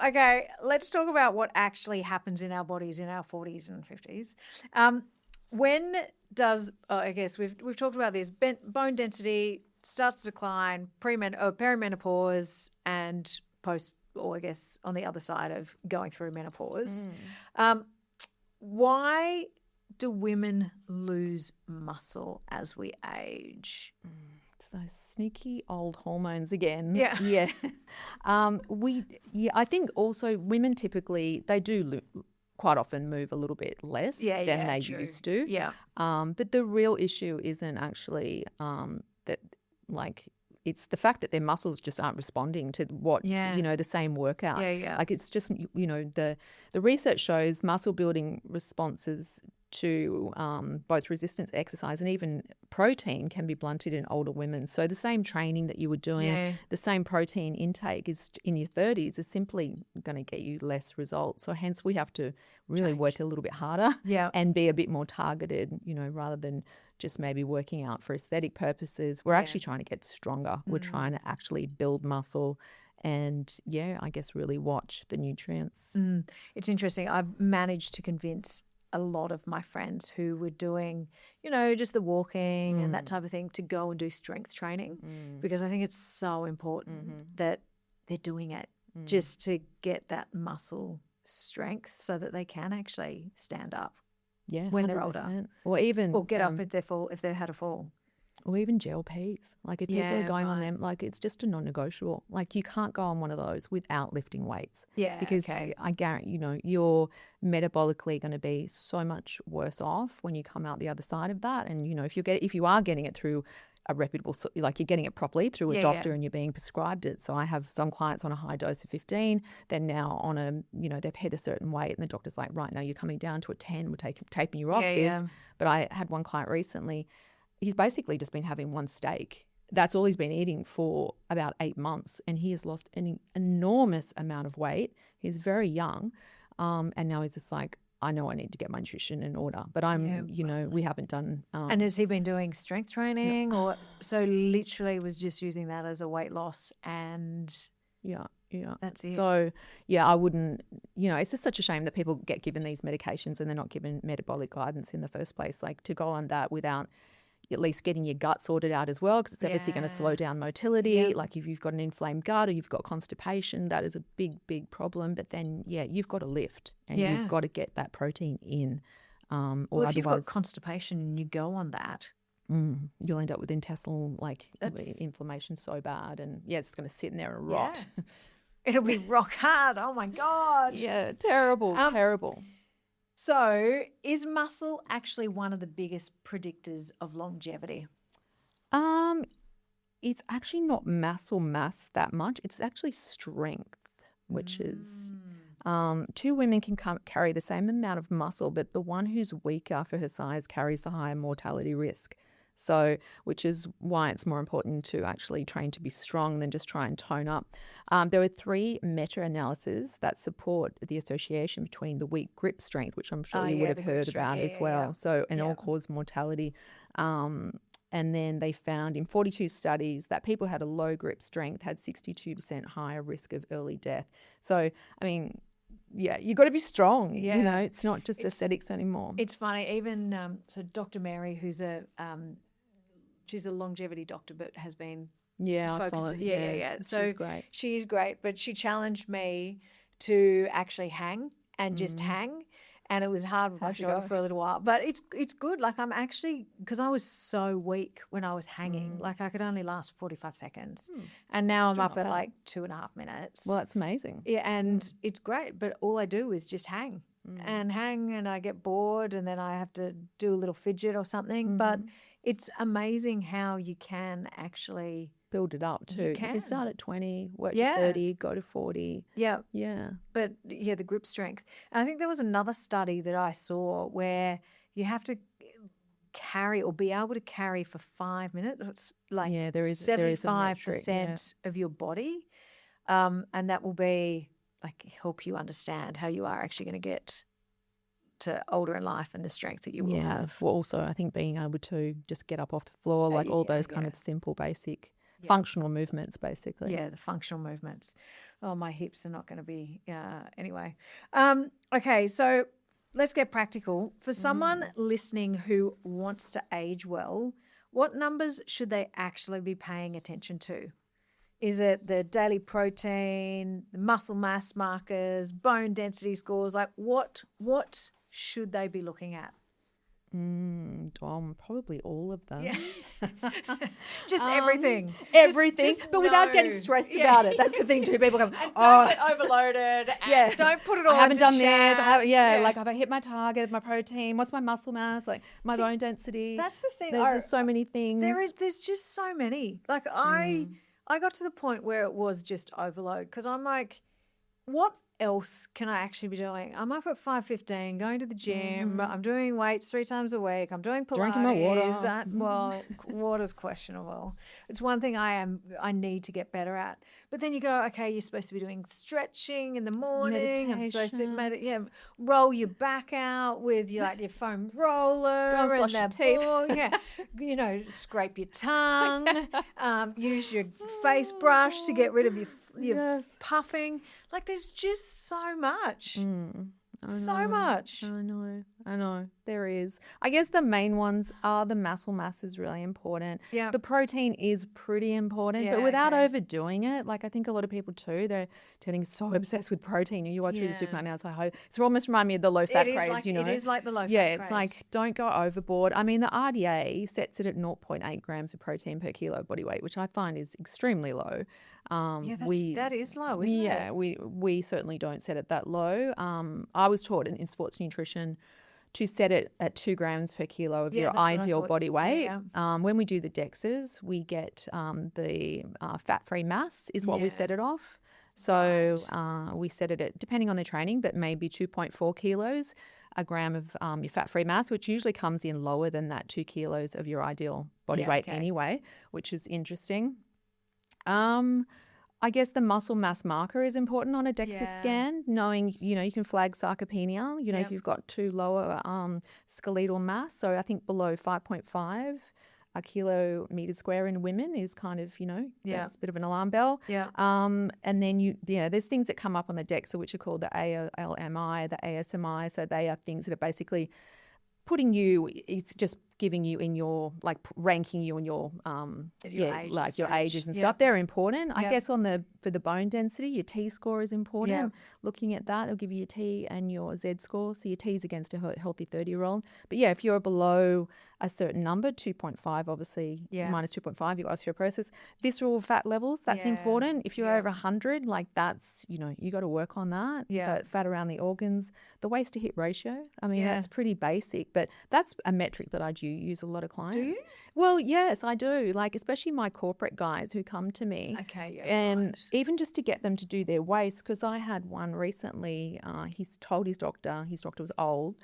Okay, let's talk about what actually happens in our bodies in our 40s and 50s. When does, I guess we've talked about this, bone density starts to decline, perimenopause and post, or I guess on the other side of going through menopause. Why do women lose muscle as we age? It's those sneaky old hormones again. Yeah. Yeah. I think also women typically, they do quite often move a little bit less than they used to. Yeah. But the real issue isn't actually that, like, it's the fact that their muscles just aren't responding to what, the same workout. Yeah. Like, it's just, the research shows muscle building responses to both resistance exercise and even protein can be blunted in older women. So the same training that you were doing, the same protein intake is in your 30s is simply going to get you less results. So hence we have to really work a little bit harder and be a bit more targeted, rather than just maybe working out for aesthetic purposes. We're actually trying to get stronger. We're trying to actually build muscle and, I guess really watch the nutrients. It's interesting. I've managed to convince a lot of my friends who were doing, just the walking and that type of thing to go and do strength training because I think it's so important that they're doing it just to get that muscle strength so that they can actually stand up when they're older. Or get up if they had a fall. Or even gel Ps. Like if people are going on them, like it's just a non-negotiable. Like you can't go on one of those without lifting weights. Yeah. Because I guarantee, you're metabolically going to be so much worse off when you come out the other side of that. And, if you are getting it through a reputable, like you're getting it properly through a doctor and you're being prescribed it. So I have some clients on a high dose of 15, then now on they've hit a certain weight and the doctor's like, right, now you're coming down to a 10, we're taping you off this. Yeah. But I had one client recently, he's basically just been having one steak. That's all he's been eating for about 8 months and he has lost an enormous amount of weight. He's very young and now he's just like, I know I need to get my nutrition in order, but we haven't done. And has he been doing strength training or so literally was just using that as a weight loss and that's it. So I wouldn't, it's just such a shame that people get given these medications and they're not given metabolic guidance in the first place, like to go on that without at least getting your gut sorted out as well, because it's obviously going to slow down motility. Yep. Like if you've got an inflamed gut or you've got constipation, that is a big, big problem. But then, you've got to lift and you've got to get that protein in. Or if you've got constipation and you go on that, you'll end up with intestinal inflammation so bad. And, it's going to sit in there and rot. Yeah. It'll be rock hard. Oh, my God. Yeah, terrible, terrible. So is muscle actually one of the biggest predictors of longevity? It's actually not muscle mass that much. It's actually strength, which is 2 women can carry the same amount of muscle, but the one who's weaker for her size carries the higher mortality risk. So, which is why it's more important to actually train to be strong than just try and tone up. There were 3 meta-analyses that support the association between the weak grip strength, which I'm sure you would have heard about as well. Yeah. So, and all-cause mortality. And then they found in 42 studies that people who had a low grip strength had 62% higher risk of early death. So, I mean, you got to be strong. Yeah. It's not just aesthetics anymore. It's funny. Even so, Dr. Mary, who's she's a longevity doctor, but has been I follow. Yeah. So she's great. She's great, but she challenged me to actually hang and just hang, and it was hard with my shoulder for a little while. But it's good. Like I'm actually, because I was so weak when I was hanging, like I could only last 45 seconds, and now I'm up at like 2.5 minutes. Well, that's amazing. Yeah, and it's great. But all I do is just hang and hang, and I get bored, and then I have to do a little fidget or something. But it's amazing how you can actually build it up too. You can start at 20, work to 30, go to 40. Yeah. Yeah. But the grip strength. And I think there was another study that I saw where you have to carry or be able to carry for 5 minutes. It's like there is 75% of your body. And that will be like help you understand how you are actually going to get to older in life and the strength that you will have. Well, also I think being able to just get up off the floor, like all those kind of simple, basic functional movements, basically. Yeah, the functional movements. Oh, my hips are not going to be, anyway. Okay, so let's get practical. For someone listening who wants to age well, what numbers should they actually be paying attention to? Is it the daily protein, the muscle mass markers, bone density scores? Like what should they be looking at? Probably all of them. Yeah. Just everything. Everything, but without getting stressed about it. That's the thing too. People go, and don't get overloaded. And don't put it all. I haven't done this. Like have I hit my target, my protein? What's my muscle mass? Like my bone density. That's the thing. There's so many things. There's just so many. Like I got to the point where it was just overload because I'm like, what else can I actually be doing? I'm up at 5:15, going to the gym. I'm doing weights 3 times a week. I'm doing Pilates. Drinking my water. Well, water's questionable. It's one thing I need to get better at. But then you go, okay, you're supposed to be doing stretching in the morning. I'm supposed to roll your back out with your foam roller. Go and flush your teeth. Scrape your tongue. Use your face brush to get rid of your puffing. Like there's just so much. So much. I know. I know. There is. I guess the main ones are the muscle mass is really important. Yeah. The protein is pretty important, but without overdoing it. Like I think a lot of people too, they're getting so obsessed with protein. You walk through the supermarket now, it's like, it's almost remind me of the low-fat craze, It is like the low-fat Yeah, craze. it's like don't go overboard. I mean, the RDA sets it at 0.8 grams of protein per kilo of body weight, which I find is extremely low. That is low, isn't it? Yeah, we certainly don't set it that low. I was taught in sports nutrition to set it at 2 grams per kilo of your ideal body weight. When we do the DEXAs, we get the fat-free mass is what we set it off. So we set it at, depending on the training, but maybe 2.4 kilos, a gram of your fat-free mass, which usually comes in lower than that 2 kilos of your ideal body weight anyway, which is interesting. I guess the muscle mass marker is important on a DEXA scan, knowing, you can flag sarcopenia, if you've got too lower skeletal mass. So I think below 5.5 a kilometre square in women is kind of, that's a bit of an alarm bell. And then there's things that come up on the DEXA which are called the ALMI, the ASMI. So they are things that are basically putting you, it's just giving you in your, like ranking you in your your ages and stuff. They're important. I guess for the bone density, your T score is important. Looking at that, it'll give you your T and your Z score. So your T is against a healthy 30-year-old. But if you're below a certain number, 2.5 obviously, minus 2.5, you've got osteoporosis. Visceral fat levels, that's important. If you're over 100, like that's, you got to work on that. But fat around the organs, the waist to hip ratio, I mean, that's pretty basic, but that's a metric that I do use a lot of clients. Do you? Well, yes, I do. Like, especially my corporate guys who come to me. And even just to get them to do their waist, because I had one recently, he's told his doctor was old,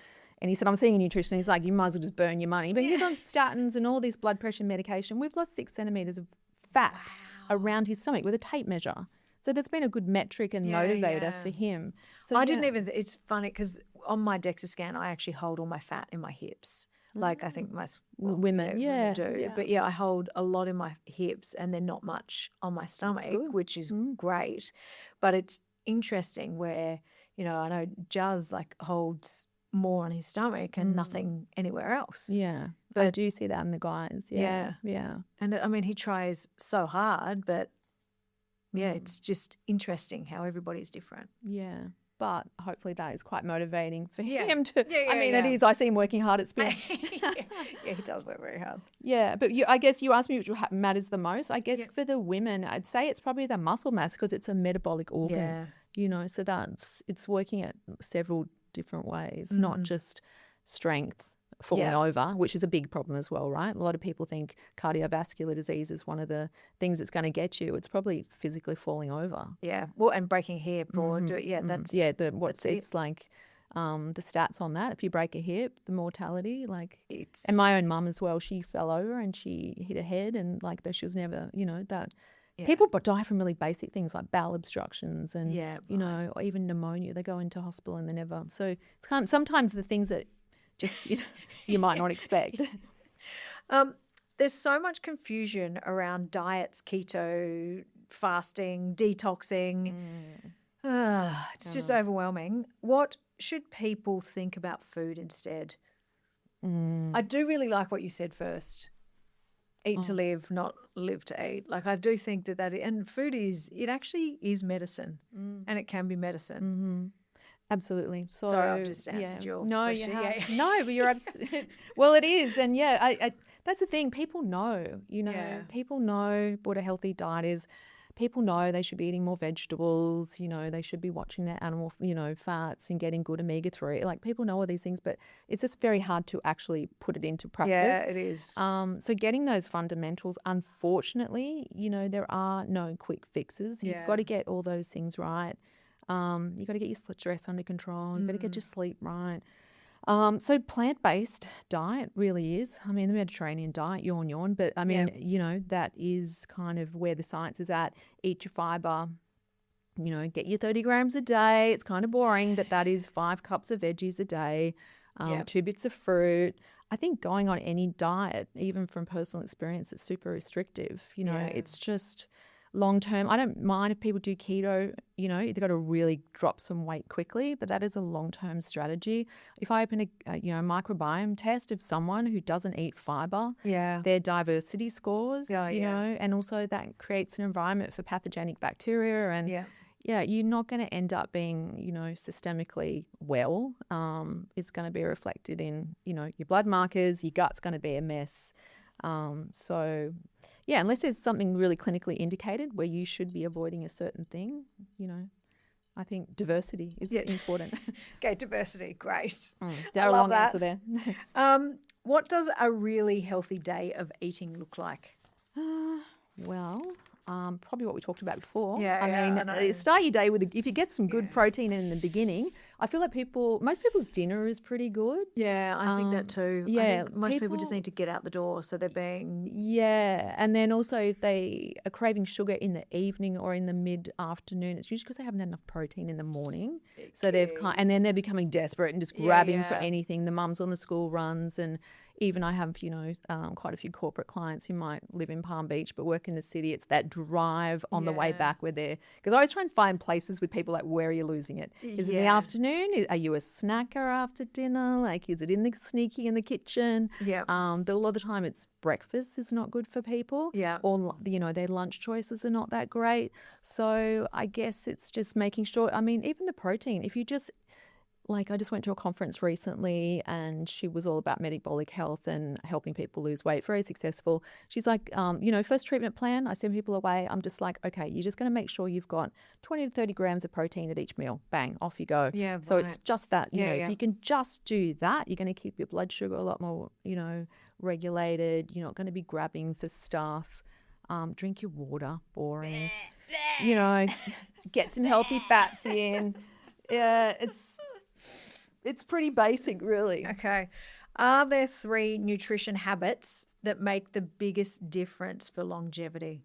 and he said, I'm seeing a nutritionist. He's like, you might as well just burn your money. But he's on statins and all this blood pressure medication. We've lost 6 centimetres of fat around his stomach with a tape measure. So that's been a good metric and motivator for him. So I didn't even, it's funny because on my DEXA scan, I actually hold all my fat in my hips. Like I think most women do. But I hold a lot in my hips and then not much on my stomach, which is great. But it's interesting where, I know Juz like holds more on his stomach and nothing anywhere else. Yeah. But I do see that in the guys. Yeah. And I mean, he tries so hard, but it's just interesting how everybody's different. Yeah. But hopefully that is quite motivating for him to, it is. I see him working hard at spin. He does work very hard. Yeah, but I guess you asked me which matters the most. I guess for the women, I'd say it's probably the muscle mass because it's a metabolic organ, so it's working at several different ways, not just strength, falling over, which is a big problem as well, right? A lot of people think cardiovascular disease is one of the things that's going to get you. It's probably physically falling over. Yeah, well, and breaking a hip or that's it's like the stats on that. If you break a hip, the mortality, and my own mum as well. She fell over and she hit her head, and she was never, that. Yeah. People die from really basic things like bowel obstructions and or even pneumonia. They go into hospital and they never. So it's sometimes the things that just you might not expect. There's so much confusion around diets, keto, fasting, detoxing. It's just overwhelming. What should people think about food instead? I do really like what you said first. Eat to live, not live to eat. Like I do think that and food actually is medicine, and it can be medicine. Mm-hmm. Absolutely. So, sorry, I've just answered your question. You have. No, but you're absolutely. Well, it is, and I that's the thing. People know, people know what a healthy diet is. People know they should be eating more vegetables. They should be watching their animal, fats and getting good omega-3. Like people know all these things, but it's just very hard to actually put it into practice. Yeah, it is. So getting those fundamentals, unfortunately, there are no quick fixes. You've got to get all those things right. You've got to get your stress under control. You've got to get your sleep right. So plant-based diet really is. I mean, the Mediterranean diet, yawn, but I mean, that is kind of where the science is at. Eat your fibre, get your 30 grams a day. It's kind of boring, but that is 5 cups of veggies a day, 2 bits of fruit. I think going on any diet, even from personal experience, it's super restrictive. It's just long term, I don't mind if people do keto, they've got to really drop some weight quickly, but that is a long term strategy. If I open a microbiome test of someone who doesn't eat fiber, their diversity scores, and also that creates an environment for pathogenic bacteria and you're not going to end up being, systemically well. It's going to be reflected in, your blood markers, your gut's going to be a mess. Unless there's something really clinically indicated where you should be avoiding a certain thing, I think diversity is important. Okay, diversity, great. There are long answer there. What does a really healthy day of eating look like? Probably what we talked about before. I know. Start your day with if you get some good protein in the beginning. I feel like most people's dinner is pretty good. Yeah, I think that too. Yeah, I think most people just need to get out the door, so they're being. Yeah, and then also if they are craving sugar in the evening or in the mid-afternoon, it's usually because they haven't had enough protein in the morning. So and then they're becoming desperate and just grabbing for anything. The mums on the school runs, and even I have quite a few corporate clients who might live in Palm Beach but work in the city. It's that drive on the way back where they're, because I always try and find places with people like, where are you losing it? Is it in the afternoon? Are you a snacker after dinner? Like, is it sneaky in the kitchen? Yeah. But a lot of the time it's breakfast is not good for people. Yeah. Or, their lunch choices are not that great. So I guess it's just making sure, even the protein, if you just, I just went to a conference recently and she was all about metabolic health and helping people lose weight, very successful. She's like, first treatment plan, I send people away. I'm just like, okay, you're just going to make sure you've got 20 to 30 grams of protein at each meal. Bang, off you go. Yeah, so right. it's just that, if you can just do that, you're going to keep your blood sugar a lot more, regulated. You're not going to be grabbing for stuff. Drink your water, boring. Get some healthy fats in. Yeah, it's pretty basic, really. Okay. Are there 3 nutrition habits that make the biggest difference for longevity?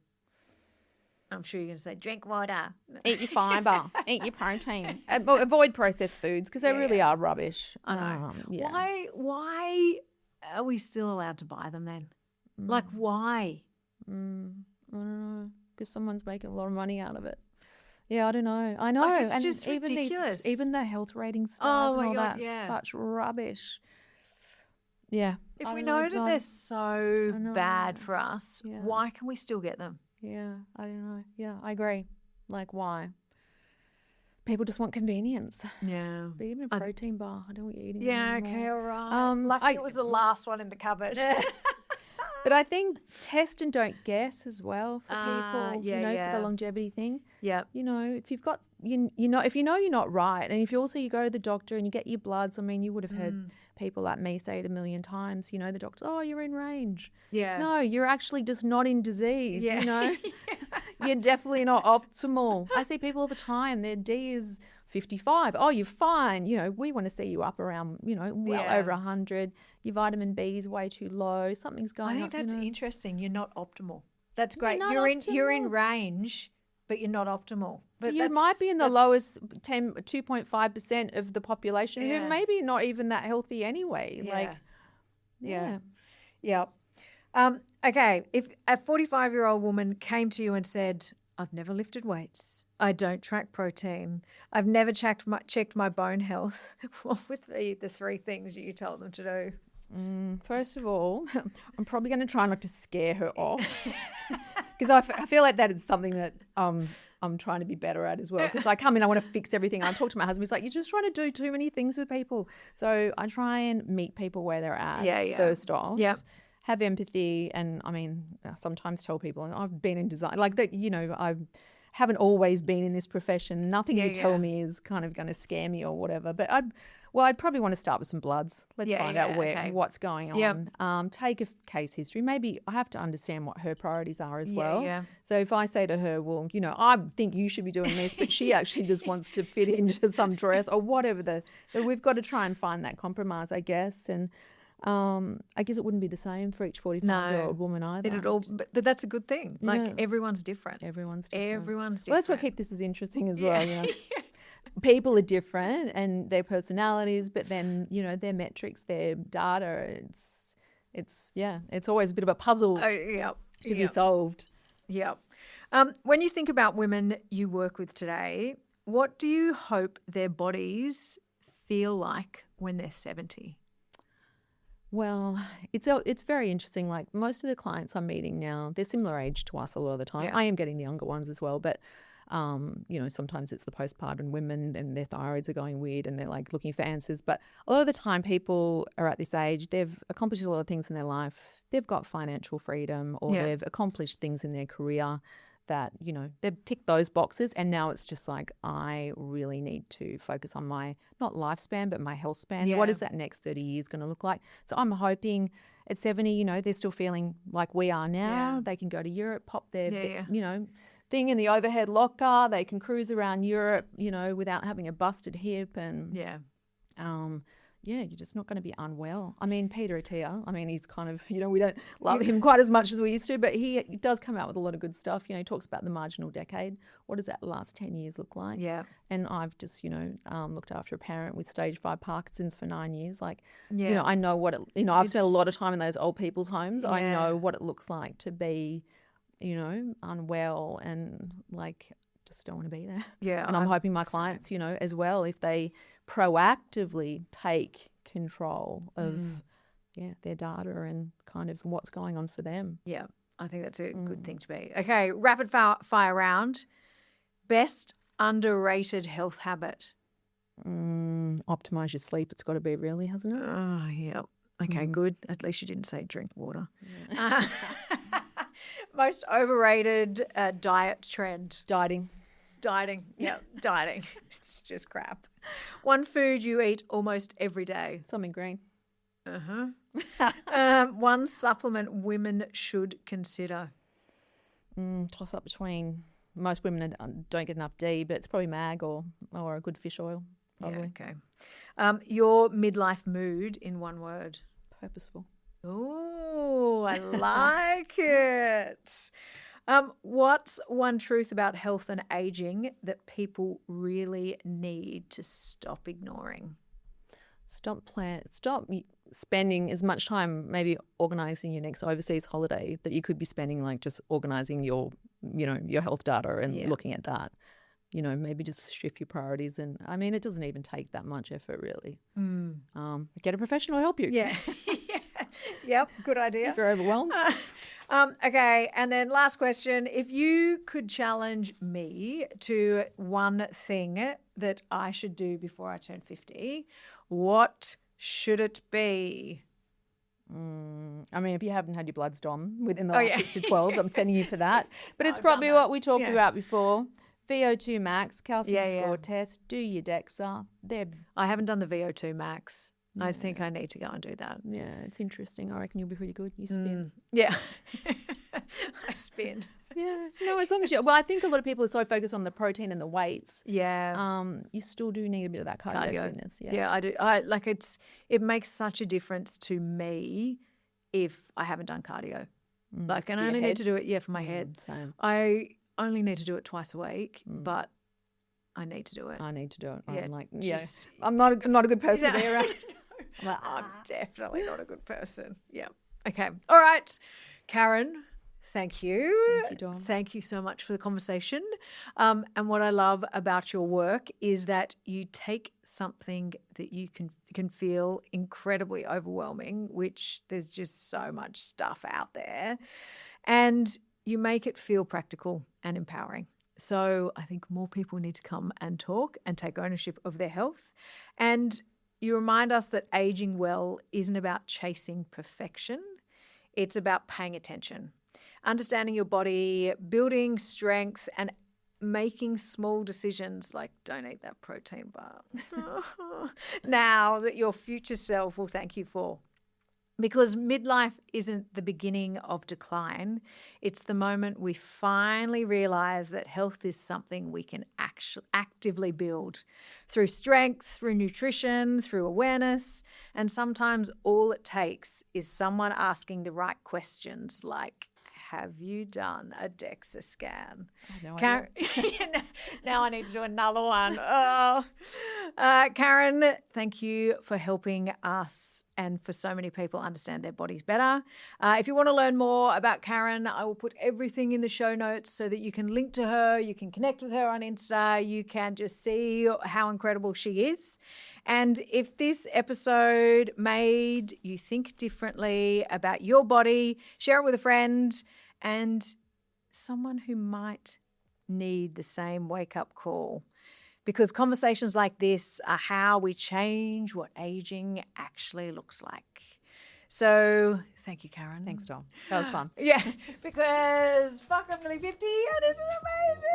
I'm sure you're going to say drink water. Eat your fibre. Eat your protein. Avoid processed foods because they really are rubbish. I know. Why are we still allowed to buy them then? Like, why? I don't know. Because someone's making a lot of money out of it. Yeah, I don't know. I know. Like, it's just ridiculous. Even the health rating stars and all God, that, such rubbish. Yeah. If we know that they're so bad for us, why can we still get them? Yeah, I don't know. Yeah, I agree. Like, why? People just want convenience. Yeah. But even a protein bar, I don't want you eating Yeah, anymore. okay, all right. Lucky it was the last one in the cupboard. But I think test and don't guess as well for people, for the longevity thing. Yeah. If you've got, if you're not right, and if you go to the doctor and you get your bloods, you would have heard people like me say it a million times, the doctor, oh, you're in range. Yeah. No, you're actually just not in disease, You're definitely not optimal. I see people all the time, their D is 55. Oh, you're fine. We want to see you up around, over 100. Your vitamin B is way too low. Something's going on. I think that's interesting. You're not optimal. That's great. You're You're in range, but you're not optimal. But you might be in the lowest 2.5% of the population who maybe not even that healthy anyway. Yeah. Okay. If a 45-year-old woman came to you and said, I've never lifted weights, I don't track protein, I've never checked my bone health, what would be the 3 things you told them to do? First of all, I'm probably going to try not to scare her off because I feel like that is something that I'm trying to be better at as well, because I come in, I want to fix everything. I talk to my husband, he's like, you're just trying to do too many things with people. So I try and meet people where they're at first off. Yeah. Have empathy, and sometimes tell people, and I've been in design, like that, I haven't always been in this profession. Nothing you tell me is kind of going to scare me or whatever. But I'd probably want to start with some bloods. Let's find out what's going on. Take a case history. Maybe I have to understand what her priorities are as well. Yeah. So if I say to her, well, I think you should be doing this, but she actually just wants to fit into some dress or whatever. So we've got to try and find that compromise, I guess. And I guess it wouldn't be the same for each 45-year-old woman either. But that's a good thing. Like, everyone's different. Everyone's different. Well, that's what keeps this as interesting as well. People are different and their personalities, but then their metrics, their data. It's always a bit of a puzzle to be solved. Yep. When you think about women you work with today, what do you hope their bodies feel like when they're 70? Well, it's very interesting. Like most of the clients I'm meeting now, they're similar age to us a lot of the time. Yeah. I am getting the younger ones as well, but sometimes it's the postpartum women and their thyroids are going weird and they're like looking for answers. But a lot of the time people are at this age, they've accomplished a lot of things in their life. They've got financial freedom or they've accomplished things in their career that, they've ticked those boxes. And now it's just like, I really need to focus on my, not lifespan, but my health span. Yeah. What is that next 30 years going to look like? So I'm hoping at 70, they're still feeling like we are now. Yeah. They can go to Europe, pop their, Yeah. thing in the overhead locker. They can cruise around Europe, without having a busted hip. And you're just not going to be unwell. I mean, Peter Attia, he's kind of, we don't love him quite as much as we used to, but he does come out with a lot of good stuff. He talks about the marginal decade. What does that last 10 years look like? Yeah. And I've just, looked after a parent with stage 5 Parkinson's for 9 years. Like, Yeah. I know what I've spent a lot of time in those old people's homes. Yeah. I know what it looks like to be, unwell and like just don't want to be there. Yeah. And I'm hoping my clients, as well, if they proactively take control of their data and kind of what's going on for them. Yeah, I think that's a good thing to be. Okay, rapid fire round. Best underrated health habit? Optimize your sleep. It's got to be, really, hasn't it? Oh, yeah. Okay, good. At least you didn't say drink water. Yeah. Most overrated diet trend? Dieting. Yeah, dieting. It's just crap. One food you eat almost every day? Something green. One supplement women should consider? Toss up between, most women don't get enough D, but it's probably mag or a good fish oil, probably. Yeah, okay. Your midlife mood in one word? Purposeful. Oh, I like it. What's one truth about health and aging that people really need to stop ignoring? Stop spending as much time maybe organising your next overseas holiday that you could be spending like just organising your health data and looking at that. Maybe just shift your priorities. And it doesn't even take that much effort, really. Get a professional to help you. Yeah. Yep, good idea. If you're overwhelmed. Okay, and then last question. If you could challenge me to one thing that I should do before I turn 50, what should it be? If you haven't had your bloods done within the last 6 to 12, I'm sending you for that. But it's I've probably done that. what we talked about before. VO2 max, calcium Yeah, score test, do your DEXA. I haven't done the VO2 max. I think I need to go and do that. Yeah, it's interesting. I reckon you'll be pretty good. You spin. Yeah. I spin. Yeah. No, as long as you... Well, I think a lot of people are so focused on the protein and the weights. Yeah. You still do need a bit of that cardio fitness. Yeah, I do. It makes such a difference to me if I haven't done cardio. And I only need to do it, for my head. Same. I only need to do it twice a week, but I need to do it. I need to do it. Yeah, I'm not a good person to be around. I'm definitely not a good person. Yeah. Okay. All right. Karen, thank you. Thank you, Dawn. Thank you so much for the conversation. And what I love about your work is that you take something that you can feel incredibly overwhelming, which there's just so much stuff out there, and you make it feel practical and empowering. So I think more people need to come and talk and take ownership of their health. And you remind us that aging well isn't about chasing perfection. It's about paying attention, understanding your body, building strength, and making small decisions like don't eat that protein bar now that your future self will thank you for. Because midlife isn't the beginning of decline. It's the moment we finally realize that health is something we can actively build through strength, through nutrition, through awareness. And sometimes all it takes is someone asking the right questions like, have you done a DEXA scan? No Karen, now I need to do another one. Oh. Karen, thank you for helping us and for so many people understand their bodies better. If you want to learn more about Karen, I will put everything in the show notes so that you can link to her, you can connect with her on Insta, you can just see how incredible she is. And if this episode made you think differently about your body, share it with a friend and someone who might need the same wake-up call. Because conversations like this are how we change what aging actually looks like. So thank you, Karen. Thanks, Dom. That was fun. Yeah, because fuck, I'm nearly 50 and isn't it amazing?